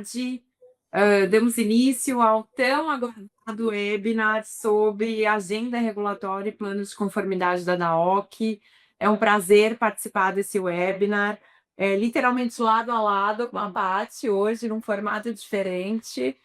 tarde. Damos início ao tão aguardado webinar sobre agenda regulatória e planos de conformidade da DAOC. É um prazer participar desse webinar, literalmente lado a lado com a Paty, hoje num formato diferente.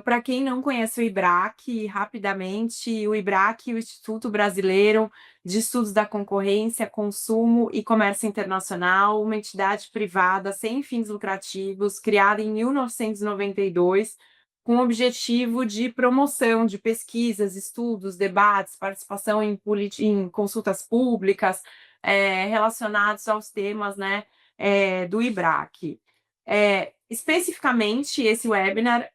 Para quem não conhece o IBRAC, rapidamente, o IBRAC, o Instituto Brasileiro de Estudos da Concorrência, Consumo e Comércio Internacional, uma entidade privada sem fins lucrativos, criada em 1992, com o objetivo de promoção de pesquisas, estudos, debates, participação em consultas públicas relacionados aos temas, né, do IBRAC. Especificamente, esse webinar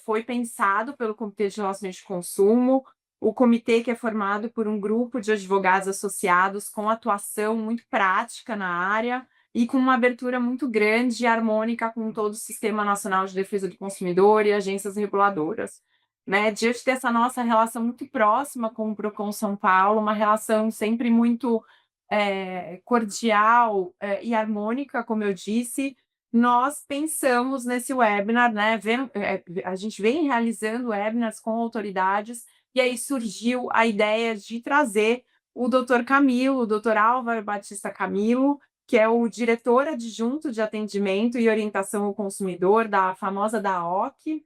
foi pensado pelo Comitê de Relações de Consumo, o comitê que é formado por um grupo de advogados associados com atuação muito prática na área e com uma abertura muito grande e harmônica com todo o Sistema Nacional de Defesa do Consumidor e agências reguladoras. Né? Diante dessa nossa relação muito próxima com o Procon São Paulo, uma relação sempre muito cordial e harmônica, como eu disse, nós pensamos nesse webinar, né? A gente vem realizando webinars com autoridades, e aí surgiu a ideia de trazer o doutor Camilo, o doutor Álvaro Batista Camilo, que é o diretor adjunto de atendimento e orientação ao consumidor da famosa DAOC.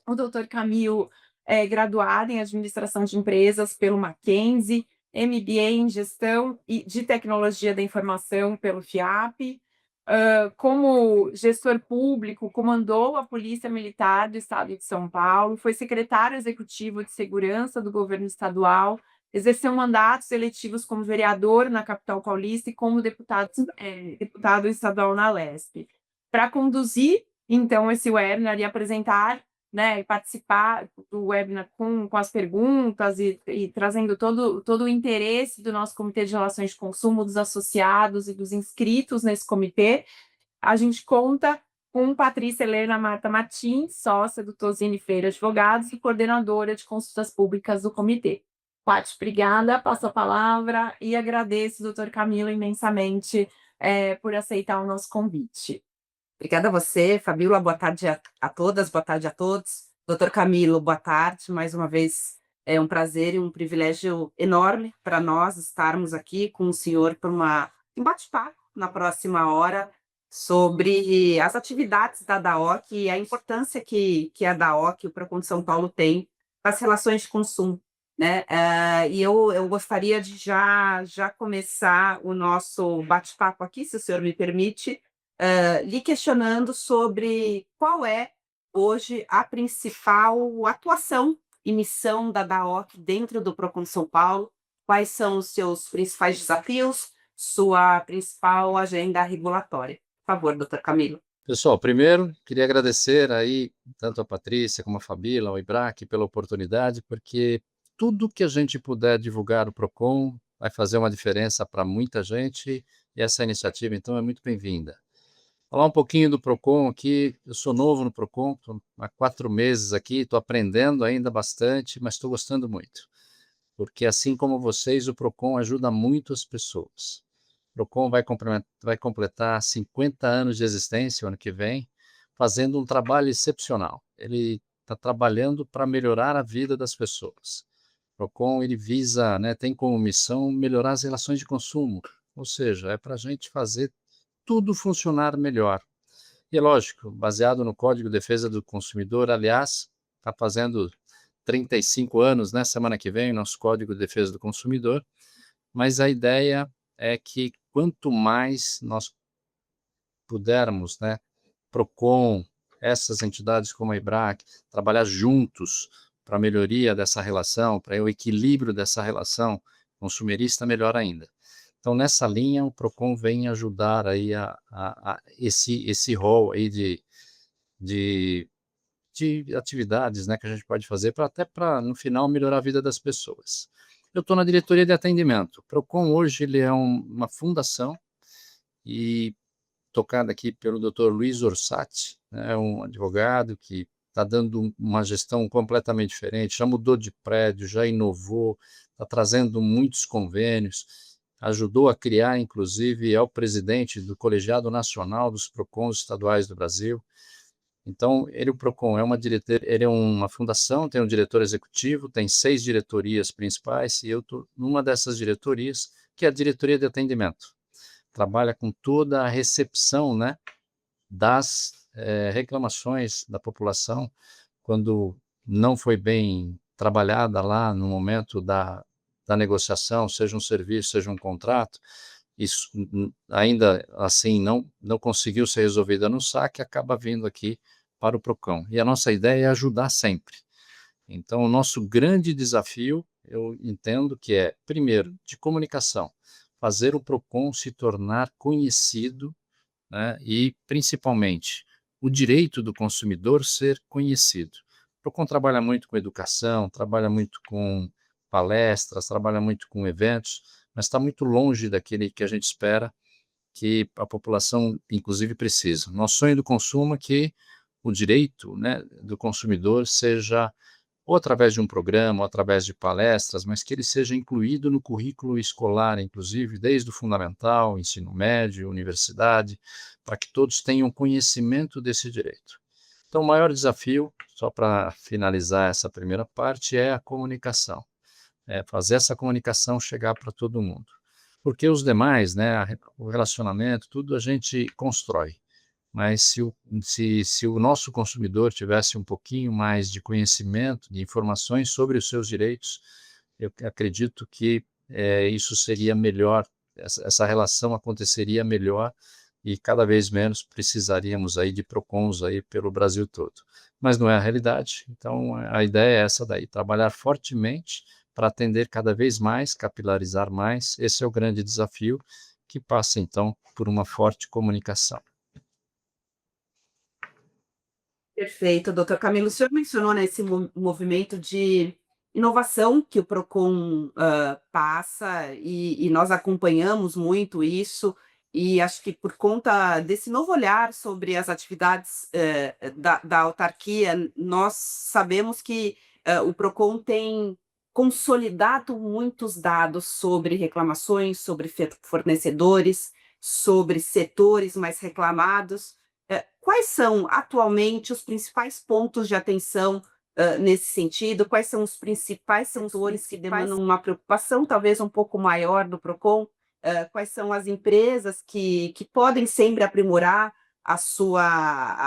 O doutor Camilo é graduado em administração de empresas pelo Mackenzie, MBA em gestão e de tecnologia da informação pelo FIAP. Como gestor público, comandou a Polícia Militar do Estado de São Paulo, foi secretário executivo de segurança do governo estadual, exerceu mandatos eletivos como vereador na capital paulista e como deputado estadual na Lesp. Para conduzir, então, esse webinar e apresentar, né, e participar do webinar com as perguntas e trazendo todo o interesse do nosso Comitê de Relações de Consumo, dos associados e dos inscritos nesse comitê, a gente conta com Patrícia Helena Marta Martins, sócia do Tosini Freire Advogados e coordenadora de consultas públicas do comitê. Paty, obrigada, passo a palavra e agradeço, doutor Camilo, imensamente por aceitar o nosso convite. Obrigada a você, Fabíola, boa tarde a todas, boa tarde a todos. Doutor Camilo, boa tarde, mais uma vez é um prazer e um privilégio enorme para nós estarmos aqui com o senhor para um bate-papo na próxima hora sobre as atividades da DAOC e a importância que a DAOC, o Procon de São Paulo, tem para as relações de consumo. Né? E eu gostaria de já começar o nosso bate-papo aqui, se o senhor me permite, lhe questionando sobre qual é hoje a principal atuação e missão da DAOC dentro do Procon São Paulo, quais são os seus principais desafios, sua principal agenda regulatória. Por favor, doutor Camilo. Pessoal, primeiro, queria agradecer aí tanto a Patrícia como a Fabíola, ao IBRAC, pela oportunidade, porque tudo que a gente puder divulgar o Procon vai fazer uma diferença para muita gente, e essa iniciativa, então, é muito bem-vinda. Falar um pouquinho do Procon aqui. Eu sou novo no Procon, estou há 4 meses aqui, estou aprendendo ainda bastante, mas estou gostando muito, porque assim como vocês, o Procon ajuda muito as pessoas. O Procon vai completar 50 anos de existência o ano que vem, fazendo um trabalho excepcional. Ele está trabalhando para melhorar a vida das pessoas. O Procon, ele visa, né, tem como missão melhorar as relações de consumo, ou seja, é para a gente fazer tudo funcionar melhor. E é lógico, baseado no Código de Defesa do Consumidor, aliás, está fazendo 35 anos, né, semana que vem, nosso Código de Defesa do Consumidor, mas a ideia é que quanto mais nós pudermos, né, Procon, essas entidades como a IBRAC, trabalhar juntos para a melhoria dessa relação, para o equilíbrio dessa relação consumerista, melhor ainda. Então, nessa linha, o Procon vem ajudar aí esse rol aí de atividades, né, que a gente pode fazer até para, no final, melhorar a vida das pessoas. Eu estou na diretoria de atendimento. O Procon hoje ele é uma fundação e tocada aqui pelo Dr. Luiz Orsatti, né, um advogado que está dando uma gestão completamente diferente, já mudou de prédio, já inovou, está trazendo muitos convênios, ajudou a criar, inclusive, é o presidente do Colegiado Nacional dos Procons Estaduais do Brasil. Então, o PROCON ele é uma fundação, tem um diretor executivo, tem 6 diretorias principais, e eu estou numa dessas diretorias, que é a diretoria de atendimento. Trabalha com toda a recepção, né, das reclamações da população, quando não foi bem trabalhada lá no momento da negociação, seja um serviço, seja um contrato, isso ainda assim não conseguiu ser resolvida no saque, acaba vindo aqui para o PROCON. E a nossa ideia é ajudar sempre. Então, o nosso grande desafio, eu entendo que é, primeiro, de comunicação, fazer o PROCON se tornar conhecido, né, e, principalmente, o direito do consumidor ser conhecido. O PROCON trabalha muito com educação, trabalha muito com palestras, trabalha muito com eventos, mas está muito longe daquele que a gente espera que a população, inclusive, precisa. Nosso sonho do consumo é que o direito, né, do consumidor seja ou através de um programa, ou através de palestras, mas que ele seja incluído no currículo escolar, inclusive, desde o fundamental, ensino médio, universidade, para que todos tenham conhecimento desse direito. Então, o maior desafio, só para finalizar essa primeira parte, é a comunicação. É fazer essa comunicação chegar para todo mundo. Porque os demais, né, o relacionamento, tudo a gente constrói. Mas se o nosso consumidor tivesse um pouquinho mais de conhecimento, de informações sobre os seus direitos, eu acredito que isso seria melhor, essa relação aconteceria melhor e cada vez menos precisaríamos aí de PROCONs aí pelo Brasil todo. Mas não é a realidade, então a ideia é essa daí, trabalhar fortemente para atender cada vez mais, capilarizar mais, esse é o grande desafio, que passa então por uma forte comunicação. Perfeito, doutor Camilo. O senhor mencionou, né, esse movimento de inovação que o PROCON passa, e nós acompanhamos muito isso, e acho que por conta desse novo olhar sobre as atividades da autarquia, nós sabemos que o PROCON tem consolidado muitos dados sobre reclamações, sobre fornecedores, sobre setores mais reclamados. Quais são, atualmente, os principais pontos de atenção nesse sentido? Quais são os principais setores que demandam uma preocupação talvez um pouco maior do PROCON? Quais são as empresas que podem sempre aprimorar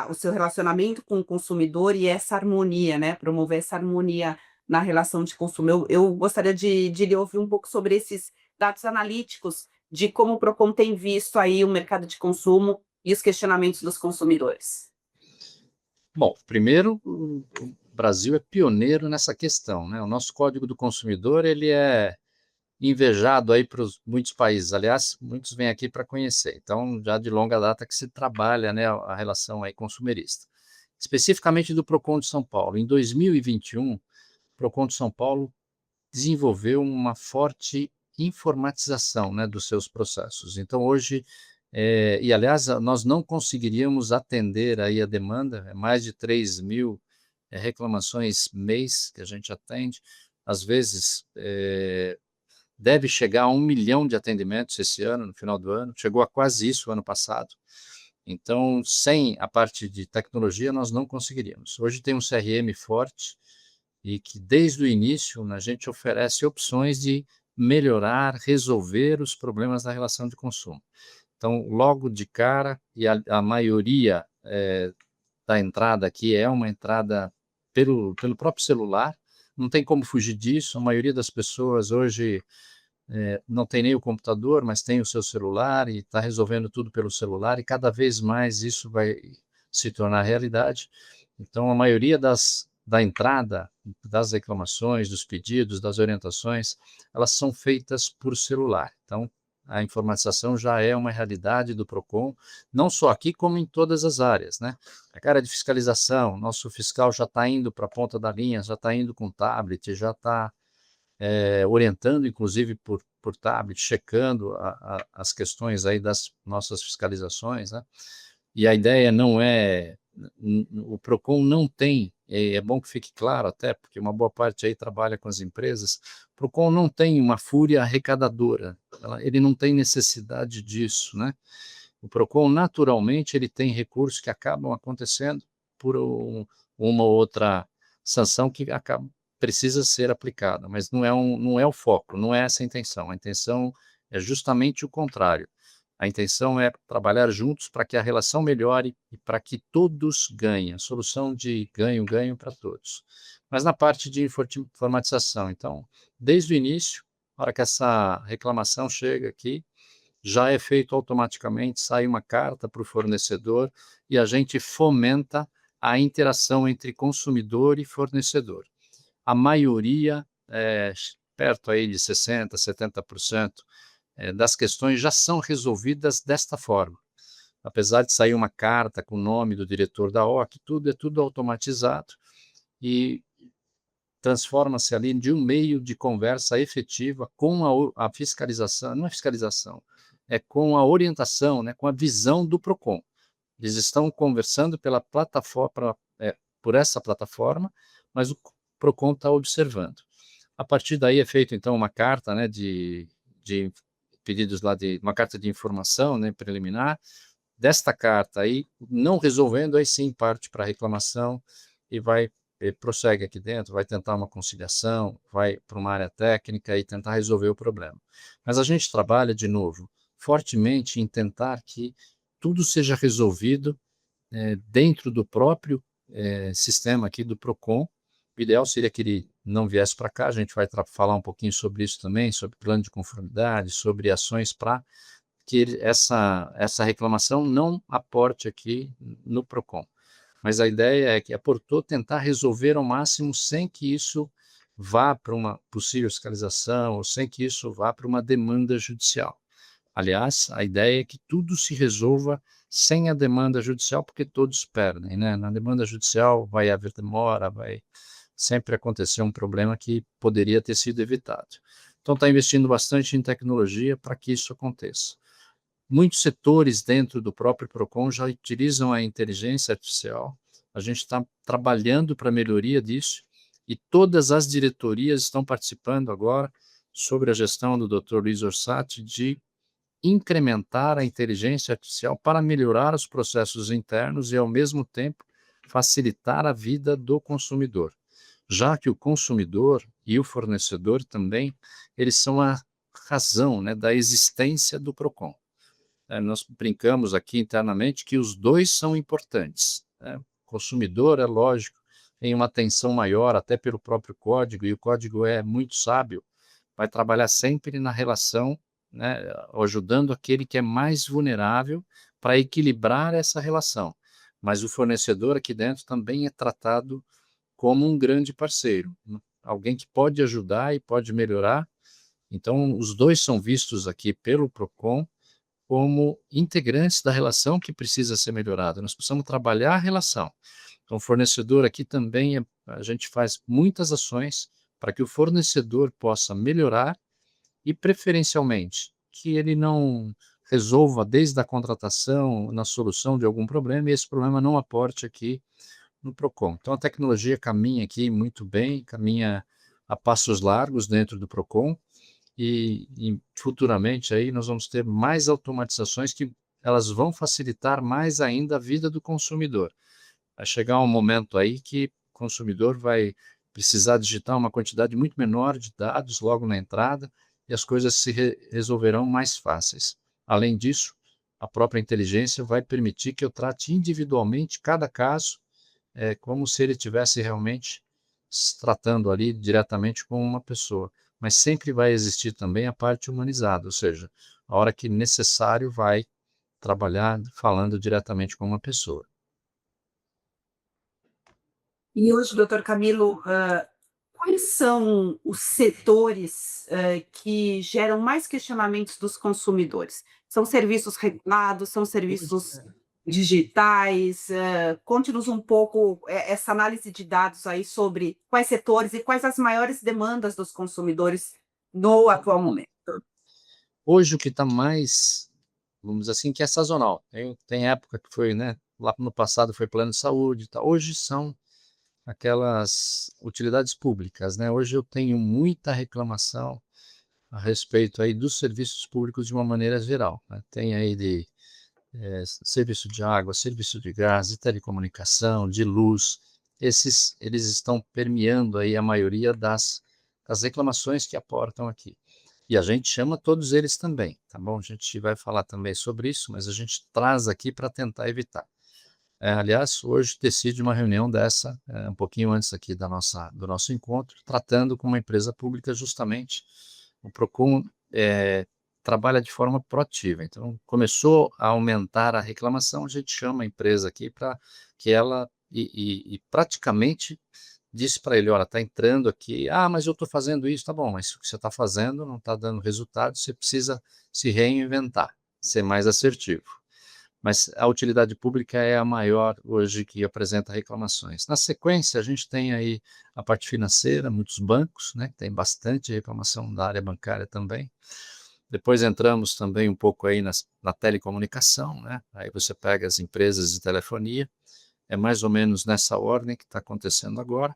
o seu relacionamento com o consumidor e essa harmonia, né? Promover essa harmonia na relação de consumo. Eu gostaria de lhe ouvir um pouco sobre esses dados analíticos, de como o PROCON tem visto aí o mercado de consumo e os questionamentos dos consumidores. Bom, primeiro, o Brasil é pioneiro nessa questão, né? O nosso Código do Consumidor, ele é invejado aí para muitos países. Aliás, muitos vêm aqui para conhecer. Então, já de longa data que se trabalha, né, a relação aí consumerista. Especificamente do PROCON de São Paulo. Em 2021, o PROCON de São Paulo desenvolveu uma forte informatização, né, dos seus processos. Então, hoje, e aliás, nós não conseguiríamos atender aí a demanda, mais de 3.000 reclamações mês que a gente atende, às vezes deve chegar a 1 milhão de atendimentos esse ano, no final do ano, chegou a quase isso ano passado. Então, sem a parte de tecnologia, nós não conseguiríamos. Hoje tem um CRM forte, e que desde o início a gente oferece opções de melhorar, resolver os problemas da relação de consumo. Então, logo de cara, e a maioria da entrada aqui é uma entrada pelo próprio celular, não tem como fugir disso, a maioria das pessoas hoje não tem nem o computador, mas tem o seu celular e está resolvendo tudo pelo celular, e cada vez mais isso vai se tornar realidade. Então, a maioria da entrada das reclamações, dos pedidos, das orientações, elas são feitas por celular. Então, a informatização já é uma realidade do PROCON, não só aqui, como em todas as áreas, né? A área de fiscalização, nosso fiscal já está indo para a ponta da linha, já está indo com tablet, já está orientando, inclusive, por tablet, checando as questões aí das nossas fiscalizações, né? E a ideia não é... O PROCON não tem, é bom que fique claro até, porque uma boa parte aí trabalha com as empresas, o PROCON não tem uma fúria arrecadadora, ele não tem necessidade disso, né? O PROCON, naturalmente, ele tem recursos que acabam acontecendo por uma ou outra sanção que precisa ser aplicada, mas não é o foco, não é essa a intenção. A intenção é justamente o contrário. A intenção é trabalhar juntos para que a relação melhore e para que todos ganhem, a solução de ganho-ganho para todos. Mas na parte de informatização, então, desde o início, na hora que essa reclamação chega aqui, já é feito automaticamente, sai uma carta para o fornecedor e a gente fomenta a interação entre consumidor e fornecedor. A maioria, perto aí de 60%, 70%, das questões já são resolvidas desta forma. Apesar de sair uma carta com o nome do diretor da OC, é tudo automatizado e transforma-se ali de um meio de conversa efetiva com a fiscalização, não é fiscalização, é com a orientação, né, com a visão do PROCON. Eles estão conversando pela plataforma, por essa plataforma, mas o PROCON está observando. A partir daí é feito, então, uma carta, né, de pedidos lá, uma carta de informação, né, preliminar. Desta carta aí, não resolvendo, aí sim parte para reclamação e prossegue aqui dentro, vai tentar uma conciliação, vai para uma área técnica e tentar resolver o problema. Mas a gente trabalha, de novo, fortemente em tentar que tudo seja resolvido dentro do próprio sistema aqui do PROCON. O ideal seria que ele não viesse para cá, a gente vai falar um pouquinho sobre isso também, sobre plano de conformidade, sobre ações para que essa reclamação não aporte aqui no PROCON. Mas a ideia é que a Porto tentar resolver ao máximo sem que isso vá para uma possível fiscalização ou sem que isso vá para uma demanda judicial. Aliás, a ideia é que tudo se resolva sem a demanda judicial, porque todos perdem, né? Na demanda judicial vai haver demora, vai sempre acontecer um problema que poderia ter sido evitado. Então, está investindo bastante em tecnologia para que isso aconteça. Muitos setores dentro do próprio PROCON já utilizam a inteligência artificial. A gente está trabalhando para a melhoria disso e todas as diretorias estão participando agora sobre a gestão do Dr. Luiz Orsatti de incrementar a inteligência artificial para melhorar os processos internos e, ao mesmo tempo, facilitar a vida do consumidor, já que o consumidor e o fornecedor também, eles são a razão, né, da existência do PROCON. Nós brincamos aqui internamente que os dois são importantes. Né? O consumidor, é lógico, tem uma atenção maior até pelo próprio código, e o código é muito sábio, vai trabalhar sempre na relação, né, ajudando aquele que é mais vulnerável para equilibrar essa relação. Mas o fornecedor aqui dentro também é tratado como um grande parceiro, alguém que pode ajudar e pode melhorar. Então, os dois são vistos aqui pelo PROCON como integrantes da relação que precisa ser melhorada. Nós precisamos trabalhar a relação. Então, o fornecedor aqui também, a gente faz muitas ações para que o fornecedor possa melhorar e, preferencialmente, que ele não resolva desde a contratação, na solução de algum problema, e esse problema não aporte aqui no PROCON. Então, a tecnologia caminha aqui muito bem, caminha a passos largos dentro do PROCON, e futuramente aí nós vamos ter mais automatizações que elas vão facilitar mais ainda a vida do consumidor. Vai chegar um momento aí que o consumidor vai precisar digitar uma quantidade muito menor de dados logo na entrada e as coisas se resolverão mais fáceis. Além disso, a própria inteligência vai permitir que eu trate individualmente cada caso, como se ele estivesse realmente se tratando ali diretamente com uma pessoa. Mas sempre vai existir também a parte humanizada, ou seja, a hora que necessário vai trabalhar falando diretamente com uma pessoa. E hoje, doutor Camilo, quais são os setores que geram mais questionamentos dos consumidores? São serviços regulados, são serviços digitais? Conte-nos um pouco essa análise de dados aí sobre quais setores e quais as maiores demandas dos consumidores no atual momento. Hoje o que está mais, vamos dizer assim, que é sazonal. Tem época que foi, né, lá no passado foi plano de saúde, tá? Hoje são aquelas utilidades públicas, né? Hoje eu tenho muita reclamação a respeito aí dos serviços públicos de uma maneira geral, né? Tem aí de serviço de água, serviço de gás, de telecomunicação, de luz, eles estão permeando aí a maioria das reclamações que aportam aqui. E a gente chama todos eles também, tá bom? A gente vai falar também sobre isso, mas a gente traz aqui para tentar evitar. Aliás, hoje decide uma reunião dessa, um pouquinho antes aqui do nosso encontro, tratando com uma empresa pública justamente. O Procon trabalha de forma proativa. Então, começou a aumentar a reclamação, a gente chama a empresa aqui para que ela, e praticamente disse para ele, olha, está entrando aqui, mas eu estou fazendo isso, tá bom, mas o que você está fazendo não está dando resultado, você precisa se reinventar, ser mais assertivo. Mas a utilidade pública é a maior hoje que apresenta reclamações. Na sequência, a gente tem aí a parte financeira, muitos bancos, né, tem bastante reclamação da área bancária também. Depois entramos também um pouco aí na telecomunicação, né, aí você pega as empresas de telefonia, é mais ou menos nessa ordem que está acontecendo agora.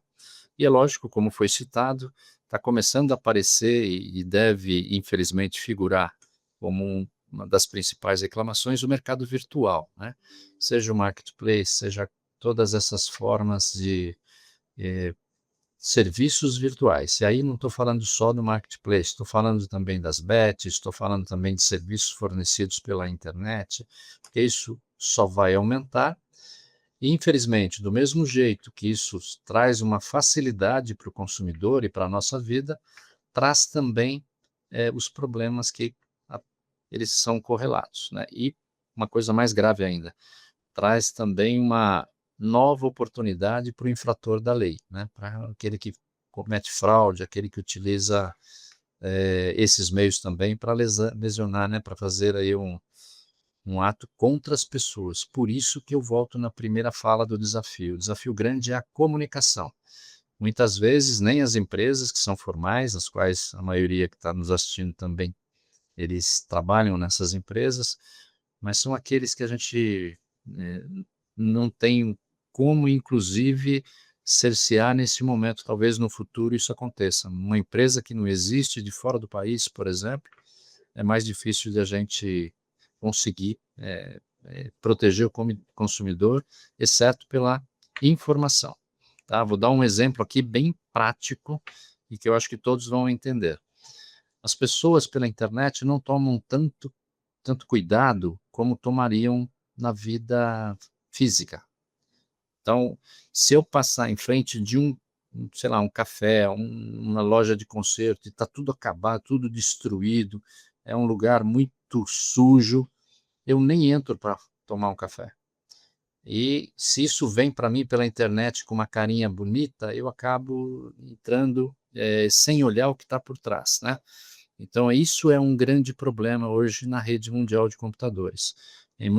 E é lógico, como foi citado, está começando a aparecer e deve, infelizmente, figurar como uma das principais reclamações o mercado virtual, né? Seja o marketplace, seja todas essas formas de serviços virtuais. E aí não estou falando só do marketplace, estou falando também das bets, estou falando também de serviços fornecidos pela internet, porque isso só vai aumentar. E, infelizmente, do mesmo jeito que isso traz uma facilidade para o consumidor e para a nossa vida, traz também os problemas que eles são correlatos, né? E uma coisa mais grave ainda, traz também uma nova oportunidade para o infrator da lei, né? Para aquele que comete fraude, aquele que utiliza esses meios também para lesionar, né? Para fazer aí um ato contra as pessoas. Por isso que eu volto na primeira fala do desafio. O desafio grande é a comunicação. Muitas vezes nem as empresas que são formais, as quais a maioria que está nos assistindo também, eles trabalham nessas empresas, mas são aqueles que a gente não tem como, inclusive, cercear nesse momento. Talvez no futuro isso aconteça. Uma empresa que não existe de fora do país, por exemplo, é mais difícil de a gente conseguir proteger o consumidor, exceto pela informação. Tá? Vou dar um exemplo aqui bem prático e que eu acho que todos vão entender. As pessoas pela internet não tomam tanto cuidado como tomariam na vida física. Então, se eu passar em frente de sei lá, um café, uma loja de concerto, e está tudo acabado, tudo destruído, é um lugar muito sujo, eu nem entro para tomar um café. E se isso vem para mim pela internet com uma carinha bonita, eu acabo entrando sem olhar o que está por trás, né? Então, isso é um grande problema hoje na rede mundial de computadores. Em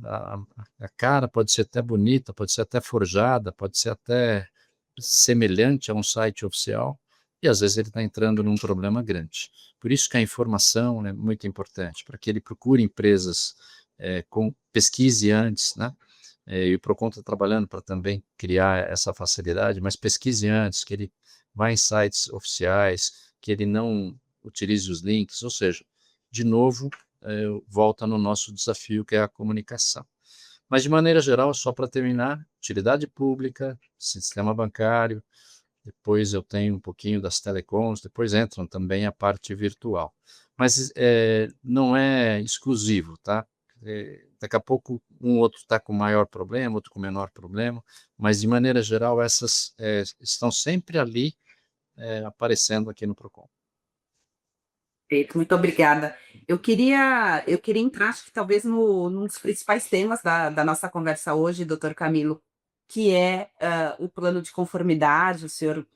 a cara pode ser até bonita, pode ser até forjada, pode ser até semelhante a um site oficial, e às vezes ele está entrando num problema grande. Por isso que a informação é muito importante, para que ele procure empresas pesquise antes, né? E o Procon está trabalhando para também criar essa facilidade, mas pesquise antes, que ele vá em sites oficiais, que ele não utilize os links, ou seja, de novo, volta no nosso desafio, que é a comunicação. Mas, de maneira geral, só para terminar, utilidade pública, sistema bancário, depois eu tenho um pouquinho das telecoms, depois entram também a parte virtual. Mas não é exclusivo, tá? Daqui a pouco um outro está com maior problema, outro com menor problema, mas de maneira geral essas estão sempre ali aparecendo aqui no Procon. Perfeito, muito obrigada. Eu queria entrar, acho que talvez num dos principais temas da nossa conversa hoje, doutor Camilo, que é o plano de conformidade. O senhor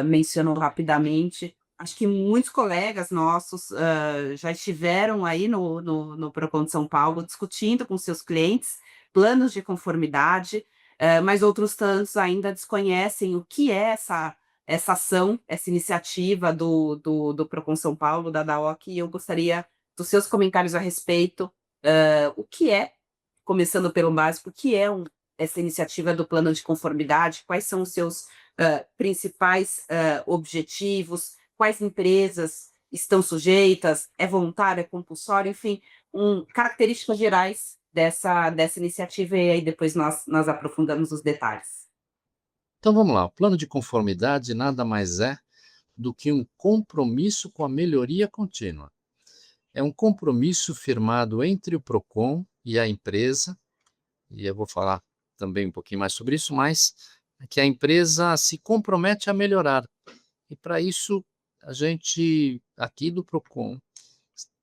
mencionou rapidamente. Acho que muitos colegas nossos já estiveram aí no Procon de São Paulo discutindo com seus clientes planos de conformidade, mas outros tantos ainda desconhecem o que é essa ação, essa iniciativa do Procon São Paulo, da DAOC, e eu gostaria dos seus comentários a respeito. O que é, começando pelo básico, o que é essa iniciativa do plano de conformidade, quais são os seus principais objetivos, quais empresas estão sujeitas, é voluntário, é compulsório, enfim, características gerais dessa iniciativa e aí depois nós aprofundamos os detalhes. Então vamos lá, o plano de conformidade nada mais é do que um compromisso com a melhoria contínua. É um compromisso firmado entre o PROCON e a empresa, e eu vou falar também um pouquinho mais sobre isso, mas que a empresa se compromete a melhorar. E para isso, a gente, aqui do PROCON,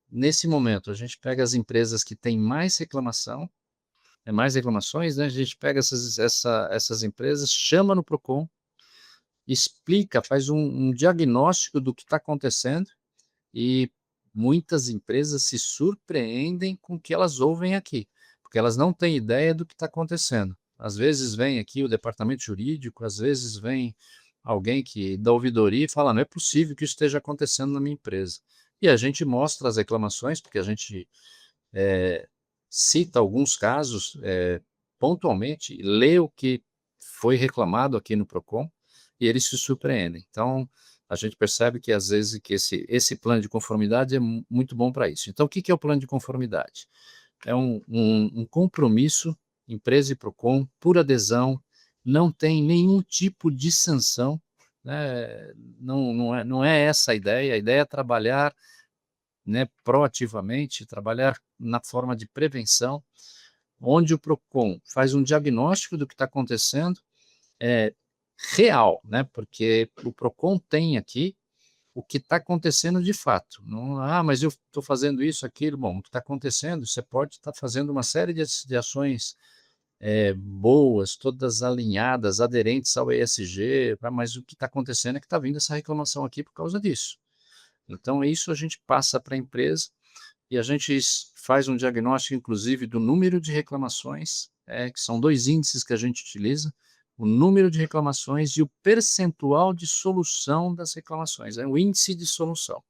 nesse momento, a gente pega as empresas que têm mais mais reclamações, né? A gente pega essas empresas, chama no PROCON, explica, faz um diagnóstico do que está acontecendo e muitas empresas se surpreendem com o que elas ouvem aqui, porque elas não têm ideia do que está acontecendo. Às vezes vem aqui o departamento jurídico, às vezes vem alguém que da ouvidoria e fala, não é possível que isso esteja acontecendo na minha empresa. E a gente mostra as reclamações, porque a gente cita alguns casos pontualmente, lê o que foi reclamado aqui no PROCON, e eles se surpreendem. Então, a gente percebe que, às vezes, que esse plano de conformidade é muito bom para isso. Então, o que é o plano de conformidade? É um compromisso, empresa e PROCON, por adesão, não tem nenhum tipo de sanção, né? Não é essa a ideia é trabalhar, né, proativamente, trabalhar na forma de prevenção, onde o PROCON faz um diagnóstico do que está acontecendo, real, né, porque o PROCON tem aqui o que está acontecendo de fato. Não, mas eu estou fazendo isso, aquilo. Bom, o que está acontecendo, você pode estar fazendo uma série de ações boas, todas alinhadas, aderentes ao ESG, mas o que está acontecendo é que está vindo essa reclamação aqui por causa disso. Então, isso a gente passa para a empresa e a gente faz um diagnóstico, inclusive, do número de reclamações, que são 2 índices que a gente utiliza, o número de reclamações e o percentual de solução das reclamações, o índice de solução.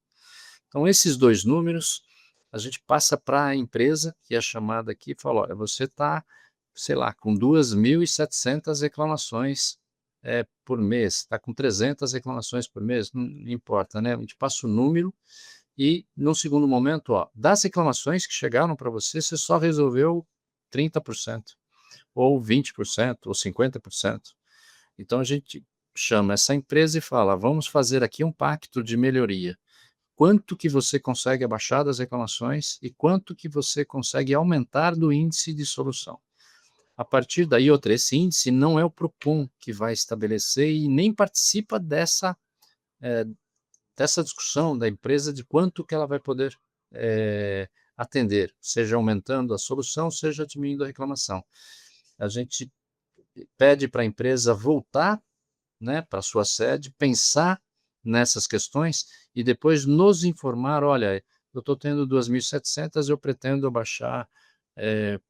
Então, esses 2 números, a gente passa para a empresa, que é chamada aqui, e fala, olha, você está, sei lá, com 2.700 reclamações por mês, está com 300 reclamações por mês, não importa, né? A gente passa o número e, no segundo momento, das reclamações que chegaram para você, você só resolveu 30%, ou 20%, ou 50%. Então, a gente chama essa empresa e fala, vamos fazer aqui um pacto de melhoria. Quanto que você consegue abaixar das reclamações e quanto que você consegue aumentar do índice de solução. A partir daí, esse índice não é o PROCON que vai estabelecer e nem participa dessa discussão da empresa de quanto que ela vai poder atender, seja aumentando a solução, seja diminuindo a reclamação. A gente pede para a empresa voltar, né, para a sua sede, pensar nessas questões e depois nos informar, olha, eu estou tendo 2.700, eu pretendo abaixar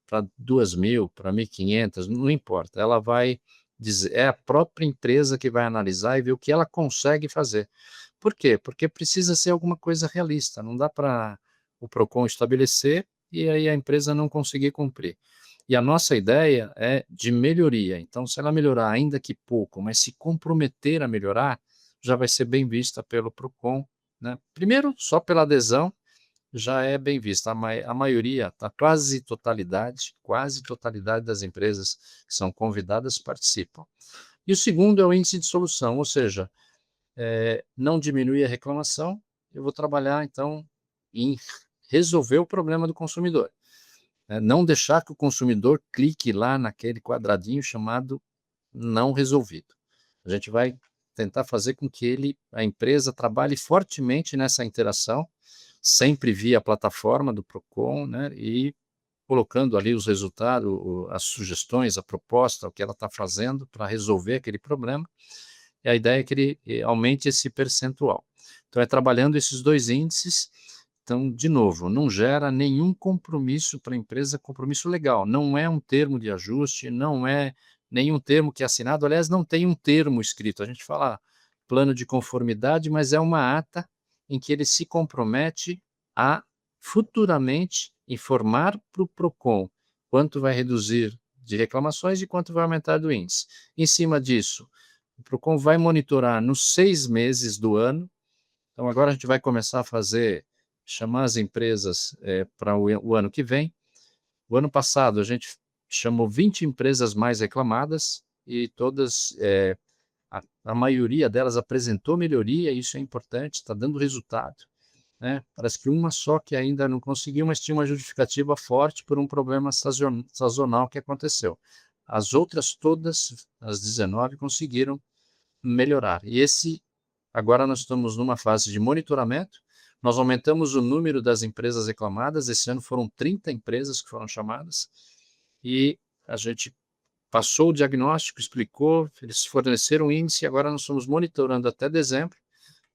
para 2.000, para 1.500, não importa, ela vai dizer, é a própria empresa que vai analisar e ver o que ela consegue fazer. Por quê? Porque precisa ser alguma coisa realista, não dá para o PROCON estabelecer e aí a empresa não conseguir cumprir. E a nossa ideia é de melhoria, então se ela melhorar ainda que pouco, mas se comprometer a melhorar, já vai ser bem vista pelo PROCON, né? Primeiro, só pela adesão, já é bem vista. A maioria, a quase totalidade das empresas que são convidadas participam. E o segundo é o índice de solução, ou seja, não diminuir a reclamação, eu vou trabalhar, então, em resolver o problema do consumidor. Não deixar que o consumidor clique lá naquele quadradinho chamado não resolvido. A gente vai tentar fazer com que a empresa trabalhe fortemente nessa interação, sempre via a plataforma do PROCON, né, e colocando ali os resultados, as sugestões, a proposta, o que ela está fazendo para resolver aquele problema, e a ideia é que ele aumente esse percentual. Então, trabalhando esses 2 índices, então, de novo, não gera nenhum compromisso para a empresa, compromisso legal, não é um termo de ajuste, não é nenhum termo que é assinado, aliás, não tem um termo escrito, a gente fala plano de conformidade, mas é uma ata em que ele se compromete a futuramente informar para o PROCON quanto vai reduzir de reclamações e quanto vai aumentar do índice. Em cima disso, o PROCON vai monitorar nos 6 meses do ano, então agora a gente vai começar a chamar as empresas para o ano que vem, O ano passado, a gente chamou 20 empresas mais reclamadas e todas, a maioria delas apresentou melhoria, isso é importante, está dando resultado, né? Parece que uma só que ainda não conseguiu, mas tinha uma justificativa forte por um problema sazonal que aconteceu. As outras todas, as 19, conseguiram melhorar. E agora nós estamos numa fase de monitoramento, nós aumentamos o número das empresas reclamadas, esse ano foram 30 empresas que foram chamadas, e a gente passou o diagnóstico, explicou, eles forneceram o índice, agora nós estamos monitorando até dezembro,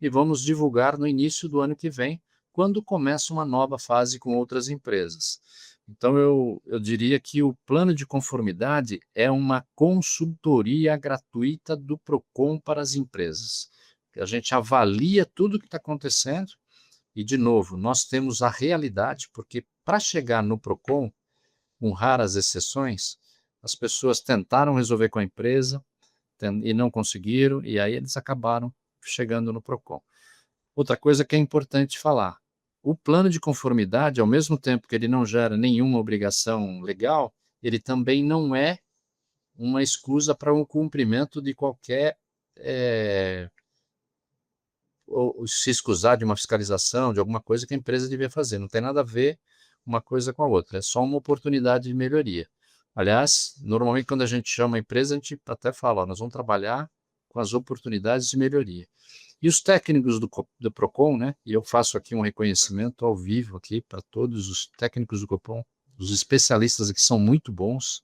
e vamos divulgar no início do ano que vem, quando começa uma nova fase com outras empresas. Então, eu diria que o plano de conformidade é uma consultoria gratuita do PROCON para as empresas. A gente avalia tudo o que está acontecendo e, de novo, nós temos a realidade, porque para chegar no PROCON, com raras exceções, as pessoas tentaram resolver com a empresa e não conseguiram, e aí eles acabaram chegando no PROCON. Outra coisa que é importante falar, o plano de conformidade, ao mesmo tempo que ele não gera nenhuma obrigação legal, ele também não é uma escusa para o cumprimento de qualquer, ou se escusar de uma fiscalização, de alguma coisa que a empresa devia fazer. Não tem nada a ver uma coisa com a outra, é só uma oportunidade de melhoria. Aliás, normalmente quando a gente chama a empresa, a gente até fala, ó, nós vamos trabalhar com as oportunidades de melhoria. E os técnicos do PROCON, né, e eu faço aqui um reconhecimento ao vivo aqui para todos os técnicos do PROCON, os especialistas aqui são muito bons,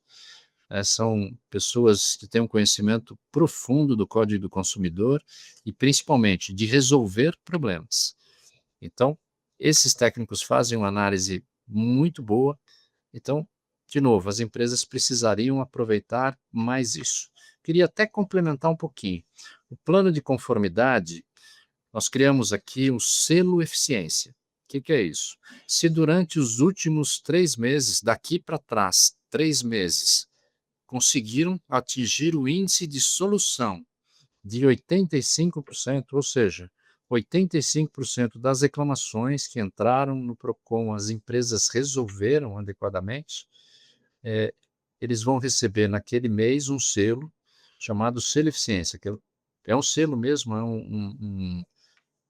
são pessoas que têm um conhecimento profundo do Código do Consumidor e principalmente de resolver problemas. Então, esses técnicos fazem uma análise muito boa. Então, de novo, as empresas precisariam aproveitar mais isso. Queria até complementar um pouquinho. O plano de conformidade, nós criamos aqui um selo eficiência. O que é isso? Se durante os últimos 3 meses, daqui para trás, 3 meses, conseguiram atingir o índice de solução de 85%, ou seja, 85% das reclamações que entraram no PROCON, as empresas resolveram adequadamente, eles vão receber naquele mês um selo chamado selo eficiência, que é um selo mesmo, é um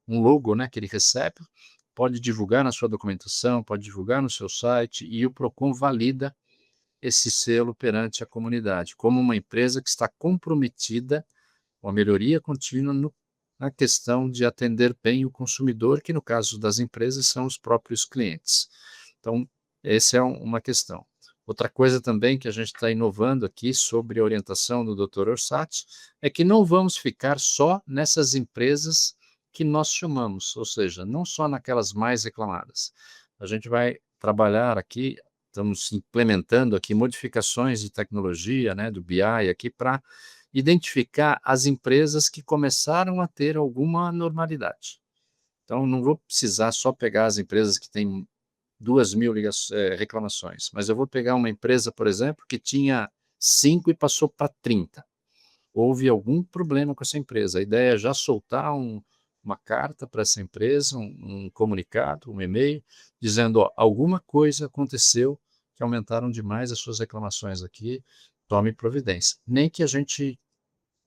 logo, né, que ele recebe, pode divulgar na sua documentação, pode divulgar no seu site, e o PROCON valida esse selo perante a comunidade, como uma empresa que está comprometida com a melhoria contínua na questão de atender bem o consumidor, que no caso das empresas são os próprios clientes. Então, essa é uma questão. Outra coisa também que a gente está inovando aqui sobre a orientação do Dr. Orsatti é que não vamos ficar só nessas empresas que nós chamamos, ou seja, não só naquelas mais reclamadas. A gente vai trabalhar aqui, estamos implementando aqui modificações de tecnologia, né, do BI aqui para identificar as empresas que começaram a ter alguma normalidade. Então, não vou precisar só pegar as empresas que têm 2.000 reclamações, mas eu vou pegar uma empresa, por exemplo, que tinha 5 e passou para 30. Houve algum problema com essa empresa. A ideia é já soltar uma carta para essa empresa, um comunicado, um e-mail, dizendo, ó, alguma coisa aconteceu que aumentaram demais as suas reclamações aqui, tome providência. Nem que a gente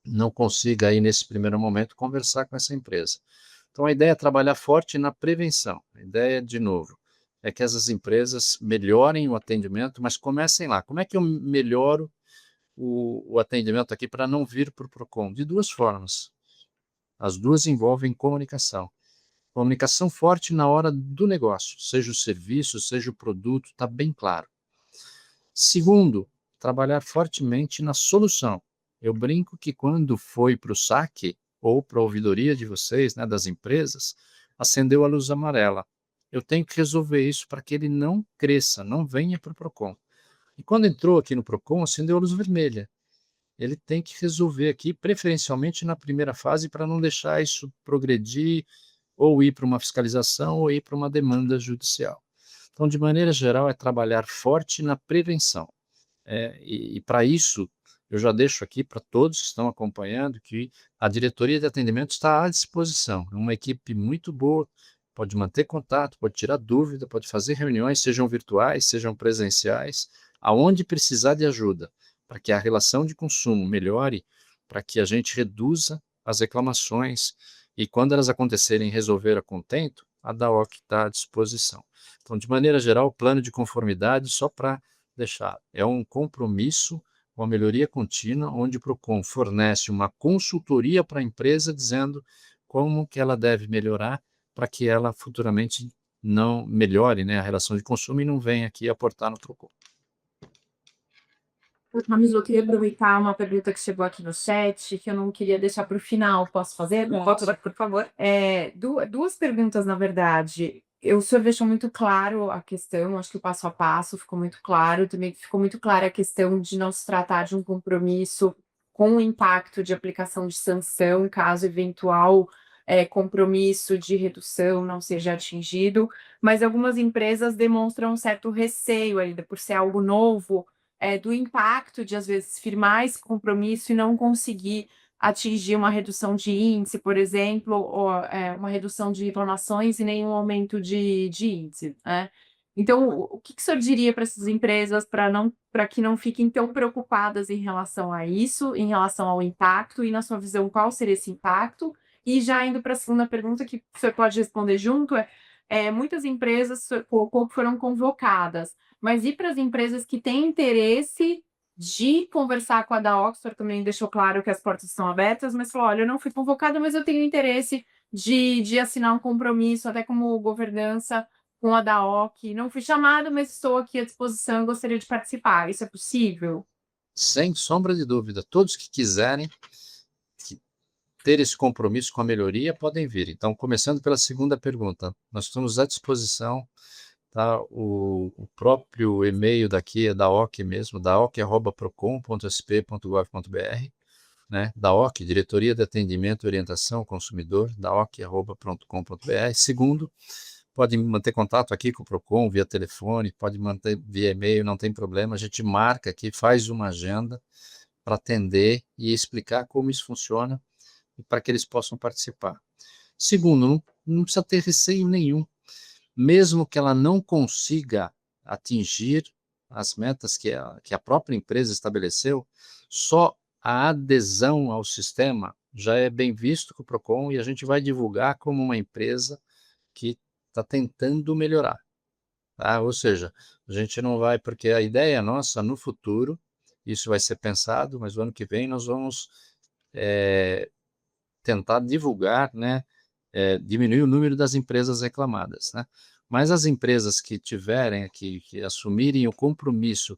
não consiga aí nesse primeiro momento conversar com essa empresa. Então a ideia é trabalhar forte na prevenção. A ideia, de novo, é que essas empresas melhorem o atendimento, mas comecem lá. Como é que eu melhoro o atendimento aqui para não vir para o PROCON? De 2 formas. As duas envolvem comunicação. Comunicação forte na hora do negócio, seja o serviço, seja o produto, está bem claro. Segundo, trabalhar fortemente na solução. Eu brinco que quando foi para o saque, ou para a ouvidoria de vocês, né, das empresas, acendeu a luz amarela. Eu tenho que resolver isso para que ele não cresça, não venha para o PROCON. E quando entrou aqui no PROCON, acendeu a luz vermelha. Ele tem que resolver aqui, preferencialmente na primeira fase, para não deixar isso progredir, ou ir para uma fiscalização, ou ir para uma demanda judicial. Então, de maneira geral, é trabalhar forte na prevenção. E para isso, eu já deixo aqui para todos que estão acompanhando que a diretoria de atendimento está à disposição. É uma equipe muito boa, pode manter contato, pode tirar dúvida, pode fazer reuniões, sejam virtuais, sejam presenciais, aonde precisar de ajuda, para que a relação de consumo melhore, para que a gente reduza as reclamações e quando elas acontecerem resolver a contento, a DAOC está à disposição. Então, de maneira geral, o plano de conformidade, só para deixar, é um compromisso, uma melhoria contínua, onde o PROCON fornece uma consultoria para a empresa dizendo como que ela deve melhorar para que ela futuramente não melhore, né, a relação de consumo e não venha aqui aportar no PROCON. Camila, eu queria aproveitar uma pergunta que chegou aqui no chat, que eu não queria deixar para o final. Posso fazer? Pode, por favor. Duas perguntas, na verdade. O senhor deixou muito claro a questão, acho que o passo a passo ficou muito claro, também ficou muito clara a questão de não se tratar de um compromisso com o impacto de aplicação de sanção, caso eventual compromisso de redução não seja atingido, mas algumas empresas demonstram um certo receio ainda, por ser algo novo, do impacto de, às vezes, firmar esse compromisso e não conseguir atingir uma redução de índice, por exemplo, ou uma redução de reclamações e nenhum aumento de índice, né? Então, o que o senhor diria para essas empresas para que não fiquem tão preocupadas em relação a isso, em relação ao impacto, e na sua visão, qual seria esse impacto? E já indo para a segunda pergunta, que o senhor pode responder junto, muitas empresas foram convocadas, mas e para as empresas que têm interesse de conversar com a da Oxford, também deixou claro que as portas estão abertas, mas falou: olha, eu não fui convocada, mas eu tenho interesse de assinar um compromisso, até como governança com a DAOC. Não fui chamada, mas estou aqui à disposição e gostaria de participar. Isso é possível? Sem sombra de dúvida, todos que quiserem ter esse compromisso com a melhoria podem vir. Então, começando pela segunda pergunta, nós estamos à disposição. Tá? O próprio e-mail daqui é daoc mesmo, daoc@procon.sp.gov.br, né? DAOC, Diretoria de Atendimento e Orientação ao Consumidor, daoc@procon.br. Segundo, pode manter contato aqui com o PROCON via telefone, pode manter via e-mail, não tem problema, a gente marca aqui, faz uma agenda para atender e explicar como isso funciona e para que eles possam participar. Segundo, não precisa ter receio nenhum, mesmo que ela não consiga atingir as metas que a própria empresa estabeleceu, só a adesão ao sistema já é bem visto com o PROCON e a gente vai divulgar como uma empresa que está tentando melhorar. Tá? Ou seja, a gente não vai, porque a ideia nossa no futuro, isso vai ser pensado, mas o ano que vem nós vamos tentar divulgar, né, diminuir o número das empresas reclamadas, né? Mas as empresas que tiverem aqui, que assumirem o compromisso